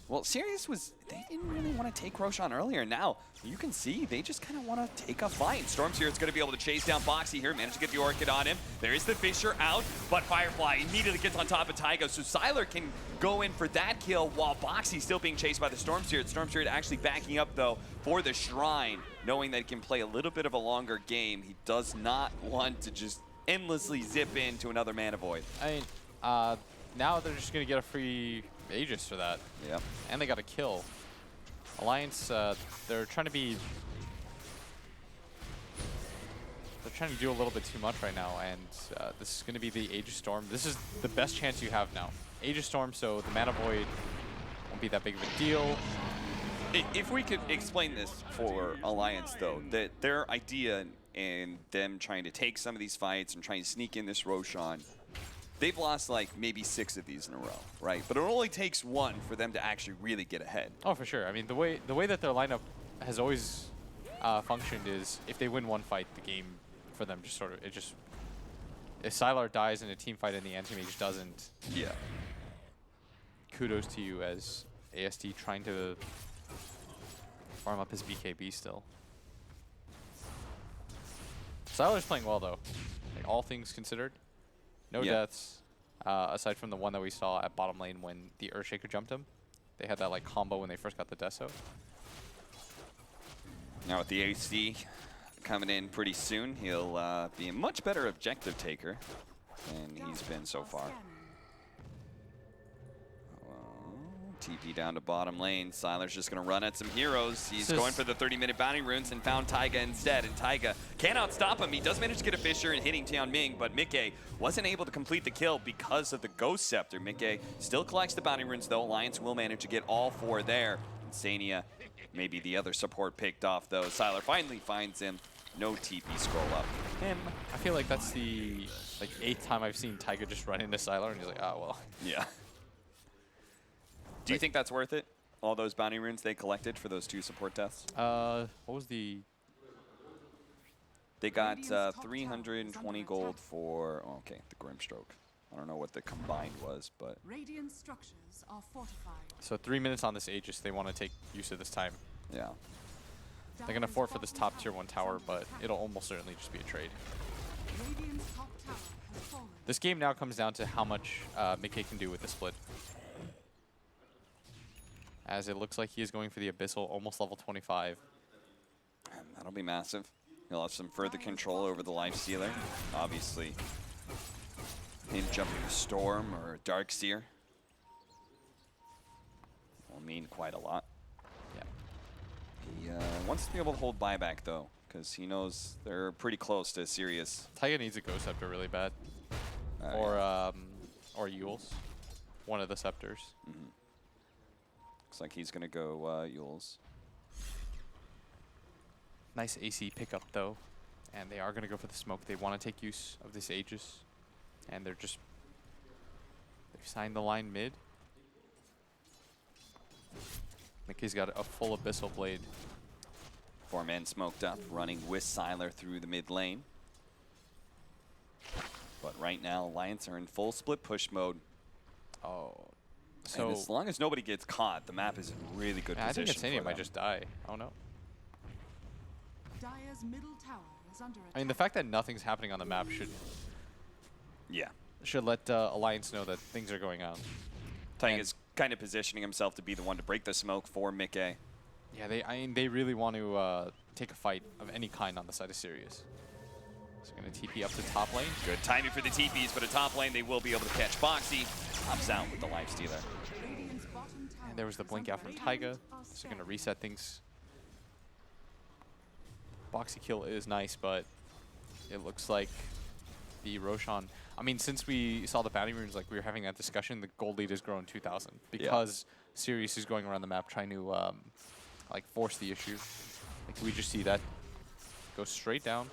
Well, Sirius they didn't really want to take Roshan earlier. Now, you can see they just kind of want to take a fight. Stormseer's going to be able to chase down Boxy here, manage to get the Orchid on him. There is the Fisher out, but Firefly immediately gets on top of Taiga, so Sylar can go in for that kill while Boxy's still being chased by the Stormseer. Stormseer actually backing up, though, for the Shrine, knowing that he can play a little bit of a longer game. He does not want to just endlessly zip into another Mana Void. I mean, now they're just going to get a free Aegis for that. Yep. And they got a kill. Alliance, they're trying to be they're trying to do a little bit too much right now, and this is going to be the Aegis Storm. This is the best chance you have now. Aegis Storm, so the Mana Void won't be that big of a deal. If we could explain this for Alliance, though, that their idea and them trying to take some of these fights and trying to sneak in this Roshan, they've lost like maybe 6 of these in a row, right? But it only takes 1 for them to actually really get ahead. Oh, for sure. I mean, the way that their lineup has always functioned is if they win one fight, the game for them just sort of, if StarLadder dies in a team fight and the anti-mage doesn't, Yeah. kudos to you as ASD trying to farm up his BKB still. StarLadder's playing well though, like, all things considered. No deaths, aside from the one that we saw at bottom lane when the Earthshaker jumped him. They had that like combo when they first got the Deso. Now with the AC coming in pretty soon, he'll be a much better objective taker than he's been so far. TP down to bottom lane. StarLadder's just going to run at some heroes. He's going for the 30-minute bounty runes and found Taiga instead. And Taiga cannot stop him. He does manage to get a Fissure and hitting Tianming, but Mickey wasn't able to complete the kill because of the Ghost Scepter. Mickey still collects the bounty runes, though. Alliance will manage to get all 4 there. Insania, maybe the other support picked off, though. StarLadder finally finds him. No TP scroll up. I feel like that's the 8th time I've seen Taiga just run into StarLadder, and he's like, oh, well. Yeah. Do you think that's worth it? All those bounty runes they collected for those 2 support deaths? What was the... They got 320 gold for, oh, okay, the Grimstroke. I don't know what the combined was, but... Radiant structures are fortified. So 3 minutes on this Aegis, they want to take use of this time. Yeah. They're going to fort for this top tier 1 tower, but it'll almost certainly just be a trade. Radiant's top tower has fallen. This game now comes down to how much Mickey can do with the split. As it looks like he is going for the Abyssal, almost level 25. And that'll be massive. He'll have some further control over the Lifestealer. Obviously, him jumping a Storm or a Darkseer will mean quite a lot. Yeah. He wants to be able to hold buyback, though, because he knows they're pretty close to Sirius. Taiga needs a Ghost Scepter really bad. Or Yules. One of the Scepters. Mm-hmm. Looks like he's going to go Yules. Nice AC pickup, though. And they are going to go for the smoke. They want to take use of this Aegis. And they've signed the line mid. Mickey's got a full Abyssal Blade. 4 men smoked up, running with StarLadder through the mid lane. But right now, Alliance are in full split push mode. Oh. So and as long as nobody gets caught, the map is in really good position. I think Insania might just die. Oh no. Dire's middle tower is under attack. I mean, the fact that nothing's happening on the map should let Alliance know that things are going on. Taiga's kind of positioning himself to be the one to break the smoke for Mickey. Yeah, they really want to take a fight of any kind on the side of Sirius. So going to TP up to top lane. Good timing for the TPs, but at top lane they will be able to catch Boxy. Pops out with the Lifestealer. And there was the blink out from Taiga. So going to reset things. Boxy kill is nice, but it looks like the Roshan... I mean, since we saw the bounty runes, like we were having that discussion, the gold lead has grown 2,000 because Sirius is going around the map trying to like force the issue. Like we just see that go straight down.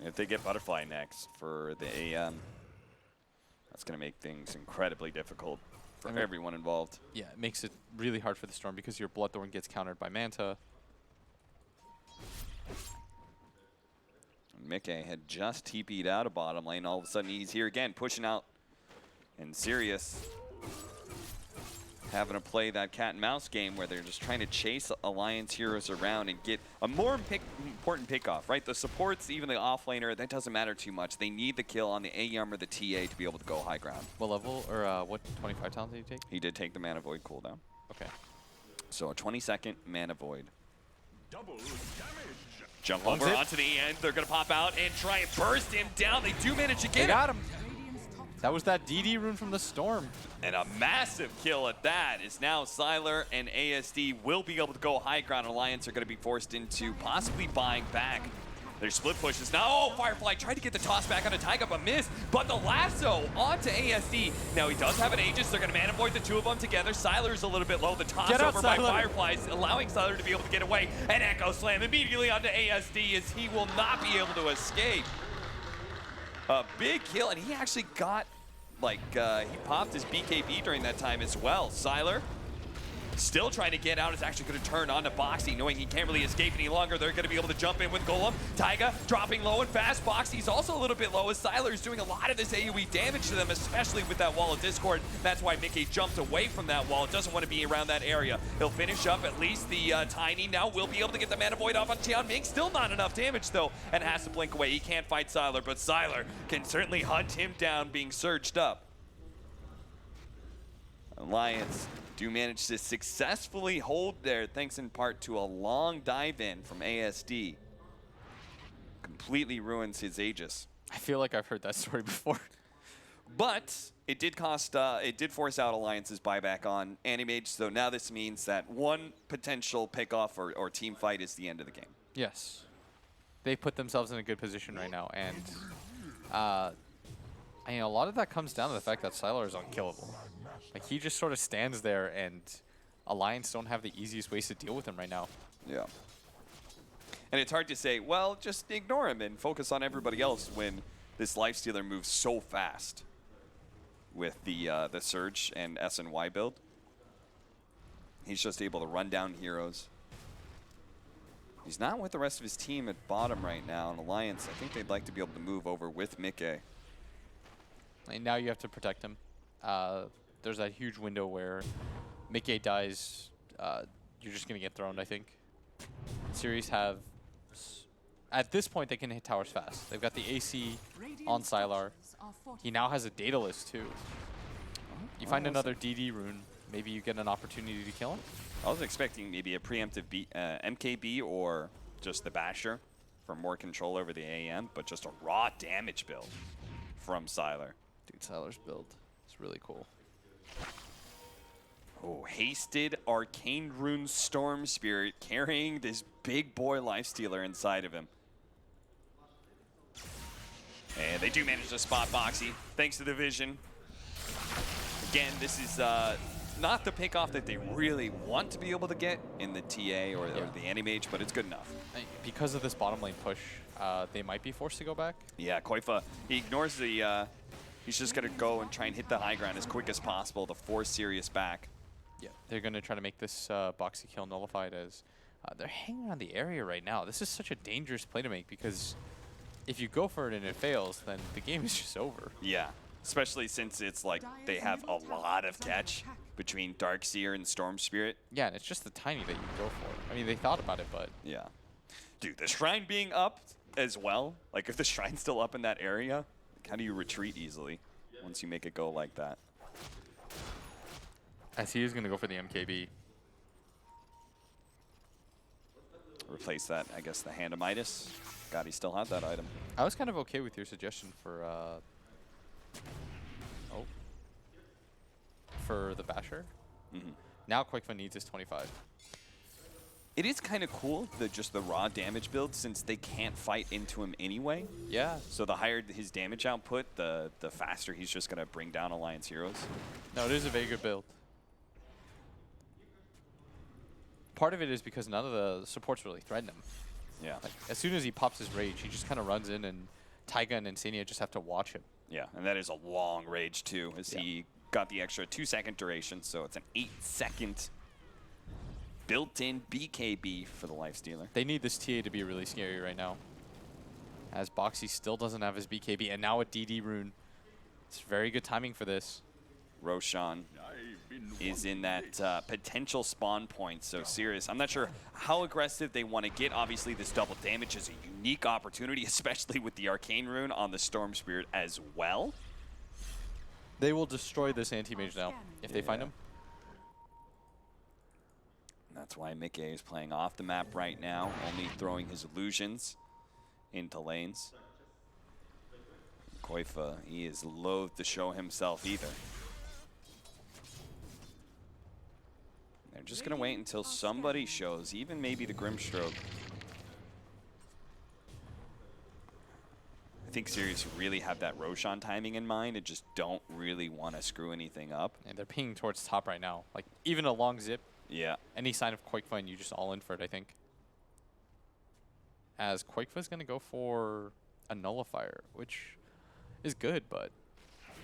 If they get Butterfly next for the AM, that's going to make things incredibly difficult for everyone involved. Yeah, it makes it really hard for the Storm because your Bloodthorn gets countered by Manta. Mickey had just TP'd out of bottom lane. All of a sudden, he's here again, pushing out. And Sirius having to play that cat and mouse game where they're just trying to chase Alliance heroes around and get a more important pick-off, right? The supports, even the offlaner, that doesn't matter too much. They need the kill on the AM or the TA to be able to go high ground. What level, or what 25 talent did he take? He did take the Mana Void cooldown. Okay. So a 20-second Mana Void. Double damage. Jump over onto the end. They're going to pop out and try and burst him down. They do manage to get him. They got him. That was that DD rune from the Storm. And a massive kill at that is now StarLadder and ASD will be able to go high ground. Alliance are going to be forced into possibly buying back. There's split pushes now. Oh, Firefly tried to get the toss back onto Taiga, but missed. But the lasso onto ASD. Now he does have an Aegis. They're going to mana void the two of them together. Siler's a little bit low. The toss over by Fireflies, allowing Siler to be able to get away. And Echo Slam immediately onto ASD as he will not be able to escape. A big kill, and he actually got, like, he popped his BKB during that time as well. Siler still trying to get out, is actually going to turn on to Boxy, knowing he can't really escape any longer. They're going to be able to jump in with Golem. Taiga dropping low and fast. Boxy's also a little bit low as Siler's doing a lot of this AoE damage to them, especially with that wall of Discord. That's why Mickey jumped away from that wall. Doesn't want to be around that area. He'll finish up at least the Tiny. Now will be able to get the Mana Void off on Tianming. Still not enough damage though, and has to blink away. He can't fight Siler, but Siler can certainly hunt him down, being surged up. Alliance do manage to successfully hold there, thanks in part to a long dive in from ASD. Completely ruins his Aegis. I feel like I've heard that story before. But it did cost, it did force out Alliance's buyback on Animage, so now this means that one potential pickoff or team fight is the end of the game. Yes. They put themselves in a good position right now, and I mean, a lot of that comes down to the fact that Siler is unkillable. Like, he just sort of stands there, and Alliance don't have the easiest ways to deal with him right now. Yeah. And it's hard to say, well, just ignore him and focus on everybody else when this Lifestealer moves so fast with the Surge and SNY build. He's just able to run down heroes. He's not with the rest of his team at bottom right now in Alliance. I think they'd like to be able to move over with Mickey. And now you have to protect him. There's that huge window where Mickey dies, you're just going to get thrown, I think. Sirius have... At this point, they can hit towers fast. They've got the AC on Sylar. He now has a Daedalus, too. You find another DD rune, maybe you get an opportunity to kill him? I was expecting maybe a preemptive MKB or just the Basher for more control over the AM, but just a raw damage build from Sylar. Dude, Sylar's build is really cool. Oh, hasted Arcane Rune Storm Spirit carrying this big boy Lifestealer inside of him. And they do manage to spot Boxy, thanks to the vision. Again, this is not the pickoff that they really want to be able to get in the TA or the Animage, but it's good enough. Because of this bottom lane push, they might be forced to go back. Yeah, Koifa, he ignores the... he's just going to go and try and hit the high ground as quick as possible to force Sirius back. Yeah, they're going to try to make this Boxy kill nullified as they're hanging around the area right now. This is such a dangerous play to make because if you go for it and it fails, then the game is just over. Yeah, especially since it's like they have a lot of catch between Darkseer and Storm Spirit. Yeah, and it's just the Tiny that you go for. I mean, they thought about it, but... Yeah. Dude, the Shrine being up as well, like if the Shrine's still up in that area, how do you retreat easily once you make it go like that? As he is going to go for the MKB. Replace that, I guess, the Hand of Midas. God, he still had that item. I was kind of okay with your suggestion for for the Basher. Now Quickfun needs his 25. It is kind of cool, just the raw damage build, since they can't fight into him anyway. Yeah. So the higher his damage output, the faster he's just going to bring down Alliance heroes. No, it is a very good build. Part of it is because none of the supports really threaten him. Yeah. Like, as soon as he pops his rage, he just kind of runs in, and Taiga and Insania just have to watch him. Yeah, and that is a long rage too, as he got the extra 2-second duration, so it's an 8-second built-in BKB for the Lifestealer. They need this TA to be really scary right now, as Boxy still doesn't have his BKB, and now a DD rune. It's very good timing for this. Roshan is in that potential spawn point, so Sirius, I'm not sure how aggressive they want to get. Obviously, this double damage is a unique opportunity, especially with the Arcane Rune on the Storm Spirit as well. They will destroy this anti-mage now if they find him. That's why Mickey is playing off the map right now, only throwing his illusions into lanes. Koifa, he is loath to show himself either. They're just going to wait until somebody shows, even maybe the Grimstroke. I think Sirius really have that Roshan timing in mind and just don't really want to screw anything up. And they're pinging towards top right now. Like, even a long zip, Yeah. any sign of Quakefa and you just all in for it, I think. As Quakefa's going to go for a Nullifier, which is good, but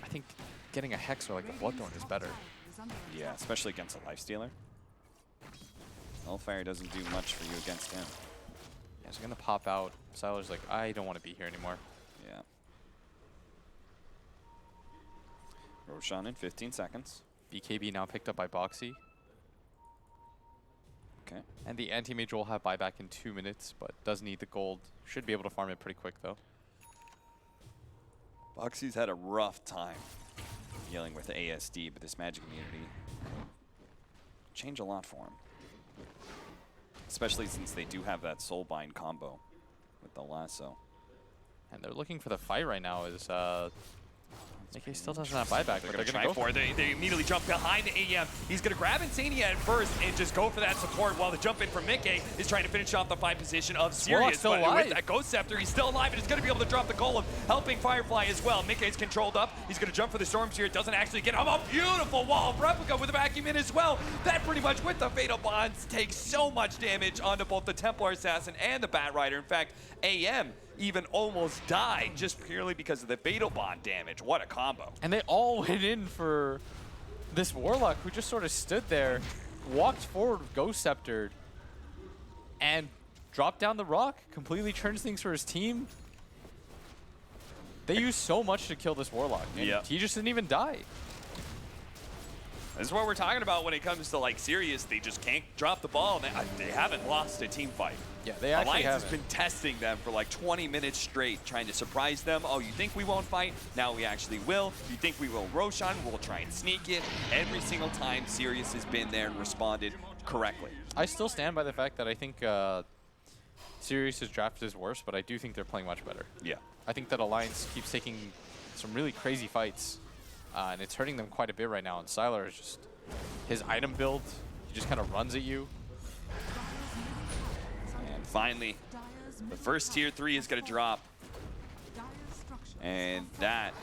I think getting a Hex or like a Bloodthorn is better. Yeah, especially against a Lifestealer. Nullifier doesn't do much for you against him. Yeah, he's going to pop out. Siler's like, I don't want to be here anymore. Yeah. Roshan in 15 seconds. BKB now picked up by Boxy. Okay. And the anti-mage will have buyback in 2 minutes, but does need the gold. Should be able to farm it pretty quick, though. Boxy's had a rough time dealing with ASD, but this Magic immunity change a lot for him. Especially since they do have that Soulbind combo with the lasso. And they're looking for the fight right now as Nikkei still doesn't have buyback, but They're they're going to going to go try for it. They immediately jump behind the AM. He's going to grab Insania at first and just go for that support while the jump in from Nikkei is trying to finish off the fight position of Sirius. still But alive. with that Ghost Scepter, he's still alive and he's going to be able to drop the golem, helping Firefly as well. Nikkei's controlled up. He's going to jump for the Storm Sphere. Doesn't actually get him. A beautiful wall of replica with a vacuum in as well. That pretty much with the Fatal Bonds takes so much damage onto both the Templar Assassin and the Bat Rider. In fact, AM even almost died just purely because of the Fatal Bond damage. What a combo. And they all went in for this Warlock who just sort of stood there, walked forward with Ghost Sceptered, and dropped down the rock, completely turns things for his team. They used so much to kill this Warlock, and Yeah. he just didn't even die. This is what we're talking about when it comes to like Sirius. They just can't drop the ball. They haven't lost a team fight. Yeah, they actually Alliance has haven't. been testing them for like 20 minutes straight, trying to surprise them. Oh, you think we won't fight? Now we actually will. You think we will Roshan? We'll try and sneak it. Every single time Sirius has been there and responded correctly. I still stand by the fact that I think Sirius's draft is worse, but I do think they're playing much better. Yeah. I think that Alliance keeps taking some really crazy fights, and it's hurting them quite a bit right now. And Sylar is just, his item build, he just kind of runs at you. And finally, the first tier 3 is going to drop. And that,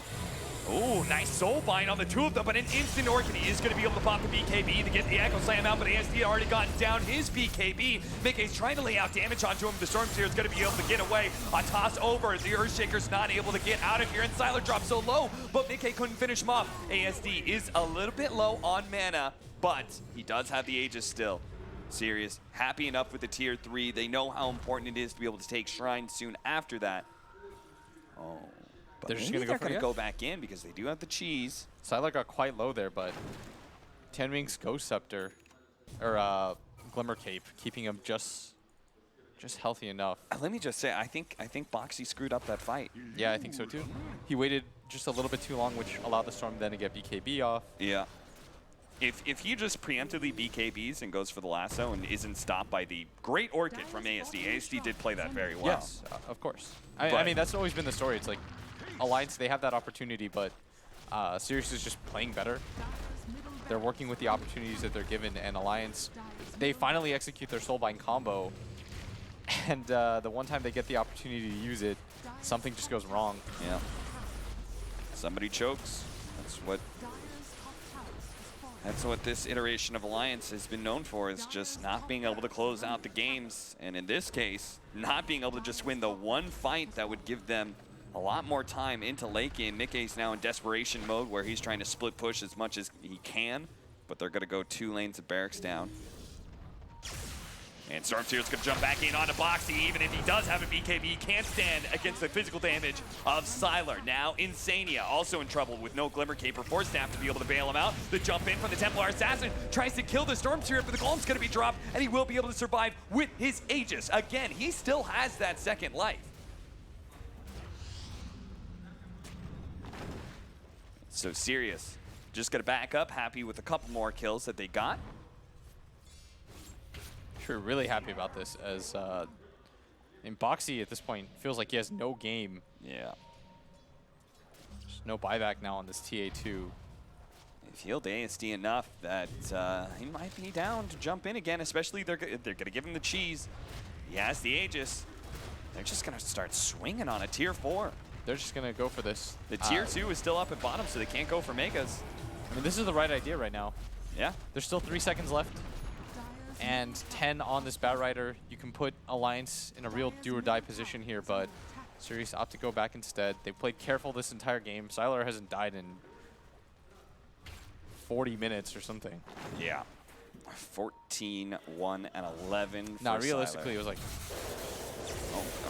ooh, nice soul bind on the two of them, but an instant Orchid is going to be able to pop the BKB to get the Echo Slam out, but ASD already gotten down his BKB. Mickey's trying to lay out damage onto him. The Storm Seer is going to be able to get away. A toss over. The Earthshaker's not able to get out of here, and Sylar drops so low, but Mickey couldn't finish him off. ASD is a little bit low on mana, but he does have the Aegis still. Sirius happy enough with the tier 3. They know how important it is to be able to take Shrine soon after that. Oh. But They're just maybe gonna go they're for going to it? go back in because they do have the cheese. Sylar got quite low there, but Tenwing's Ghost Scepter, or Glimmer Cape, keeping him just healthy enough. Let me just say, I think Boxy screwed up that fight. Yeah, I think so too. He waited just a little bit too long, which allowed the Storm then to get BKB off. Yeah. If he just preemptively BKBs and goes for the lasso and isn't stopped by the great Orchid from ASD, ASD did play that very well. Yes, of course. I mean, that's always been the story. It's like Alliance, they have that opportunity, but Sirius is just playing better. They're working with the opportunities that they're given, and Alliance, they finally execute their Soulbind combo, and the one time they get the opportunity to use it, something just goes wrong. Yeah. Somebody chokes. That's what this iteration of Alliance has been known for, is just not being able to close out the games. And in this case, not being able to just win the one fight that would give them a lot more time into late game. Nikkei's now in desperation mode where he's trying to split push as much as he can, but they're going to go 2 lanes of barracks down. And Stormseer's going to jump back in onto Boxy. Even if he does have a BKB, he can't stand against the physical damage of Sylar. Now Insania also in trouble with no Glimmer Cape or Force Staff to be able to bail him out. The jump in from the Templar Assassin tries to kill the Stormseer, but the Golem's going to be dropped, and he will be able to survive with his Aegis. Again, he still has that second life. So Sirius just going to back up, happy with a couple more kills that they got. Sure, really happy about this, as in Boxy at this point feels like he has no game. Yeah. There's no buyback now on this TA2. They've healed ASD enough that he might be down to jump in again, especially they're going to give him the cheese. He has the Aegis. They're just going to start swinging on a tier 4. they're just going to go for this. The tier 2 is still up at bottom, so they can't go for Megas. I mean, this is the right idea right now. Yeah. There's still 3 seconds left. And 10 on this Batrider. You can put Alliance in a real do-or-die position here, but Sirius opt to go back instead. They played careful this entire game. StarLadder hasn't died in 40 minutes or something. Yeah. 14, 1, and 11 Nah, for realistically, StarLadder. it was like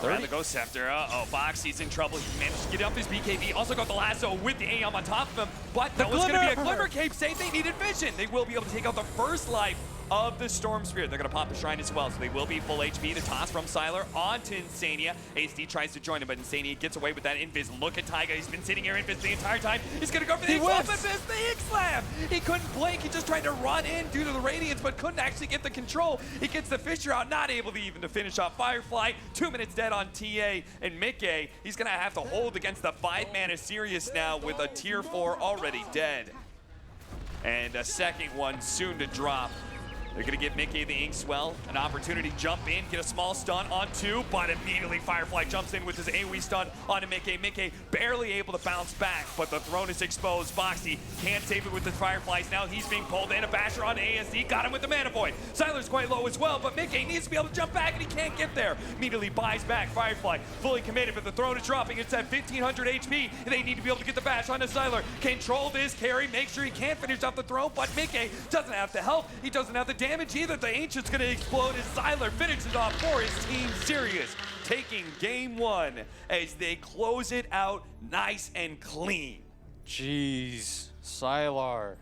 Around the Ghost Scepter. Uh-oh, Boxy's in trouble. He managed to get up his BKB. Also got the lasso with the AM on top of him. But that was going to be a Glimmer Cape save. They needed vision. They will be able to take out the first life of the Storm Spirit. They're going to pop the Shrine as well, so they will be full HP. The toss from Sylar onto Insania. ASD tries to join him, but Insania gets away with that Invis. Look at Taiga. He's been sitting here Invis the entire time. He's going to go for the X-Slam. He couldn't blink. He just tried to run in due to the Radiance, but couldn't actually get the control. He gets the Fissure out, not able to even to finish off Firefly. 2 minutes dead on TA and Mickey. He's going to have to hold against the 5-mana Sirius now with a tier 4 already dead. And a second one soon to drop. They're going to give Mickey the Inkswell an opportunity to jump in, get a small stun on 2, but immediately Firefly jumps in with his AoE stun onto Mickey. Mickey barely able to bounce back, but the throne is exposed. Foxy can't save it with the Fireflies. Now he's being pulled in. A basher on ASD, got him with the Mana Void. Sylar's quite low as well, but Mickey needs to be able to jump back, and he can't get there. Immediately buys back. Firefly fully committed, but the throne is dropping. It's at 1,500 HP, and they need to be able to get the bash onto Sylar. Control this carry, make sure he can't finish off the throne, but Mickey doesn't have the help. He doesn't have the damage either. The Ancient's gonna explode as Sylar finishes off for his team. Sirius taking game 1 as they close it out nice and clean. jeez, Sylar.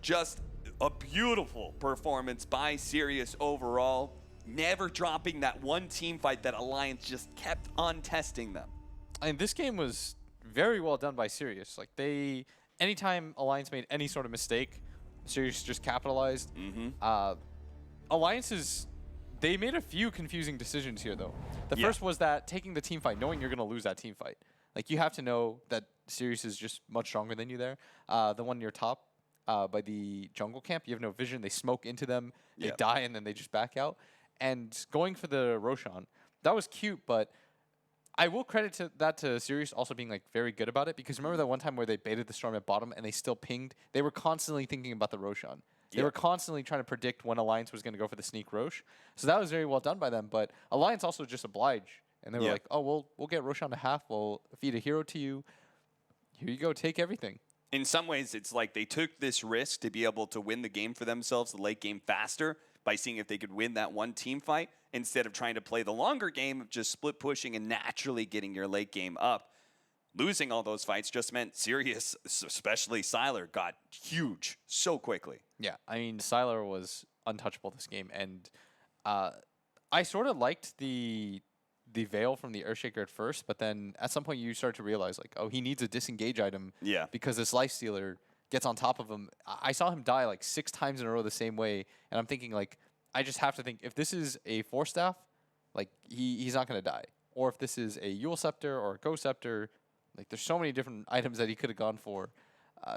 Just a beautiful performance by Sirius overall. Never dropping that one team fight that Alliance just kept on testing them. I mean, this game was very well done by Sirius. Like, anytime Alliance made any sort of mistake, Sirius just capitalized. Alliances, they made a few confusing decisions here, though. The first was that taking the team fight, knowing you're going to lose that team fight. Like, you have to know that Sirius is just much stronger than you there. The one near top by the jungle camp, you have no vision. They smoke into them, they die, and then they just back out. And going for the Roshan, that was cute, but I will credit that to Sirius also being like very good about it, because remember that one time where they baited the Storm at bottom and they still pinged? They were constantly thinking about the Roshan. They were constantly trying to predict when Alliance was going to go for the sneak Rosh. So that was very well done by them, but Alliance also just obliged. And they were like, oh, we'll get Roshan to half, we'll feed a hero to you. Here you go, take everything. In some ways, it's like they took this risk to be able to win the game for themselves, the late game faster, by seeing if they could win that one team fight, instead of trying to play the longer game of just split pushing and naturally getting your late game up. Losing all those fights just meant Sirius, especially Sylar, got huge so quickly. Yeah, I mean, Sylar was untouchable this game, and I sort of liked the Veil from the Earthshaker at first, but then at some point you start to realize, like, oh, he needs a disengage item because this Lifestealer gets on top of him. I saw him die like 6 times in a row the same way, and I'm thinking, like, I just have to think, if this is a Force Staff, like, he's not going to die. Or if this is a Yule Scepter or a Ghost Scepter, like, there's so many different items that he could have gone for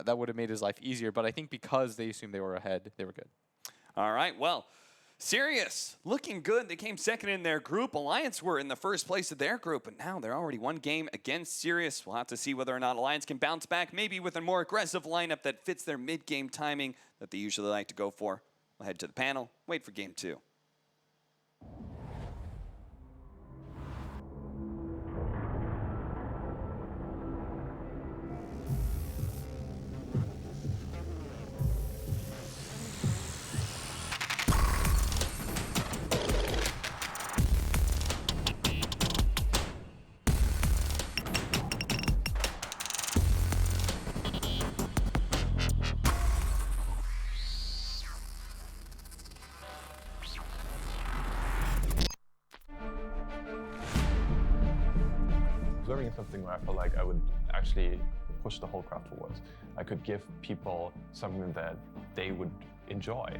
that would have made his life easier. But I think because they assumed they were ahead, they were good. All right, well, Sirius looking good. They came second in their group. Alliance were in the first place of their group, and now they're already one game against Sirius. We'll have to see whether or not Alliance can bounce back, maybe with a more aggressive lineup that fits their mid-game timing that they usually like to go for. We'll head to the panel, wait for game 2. Observing is something where I felt like I would actually push the whole craft forwards. I could give people something that they would enjoy.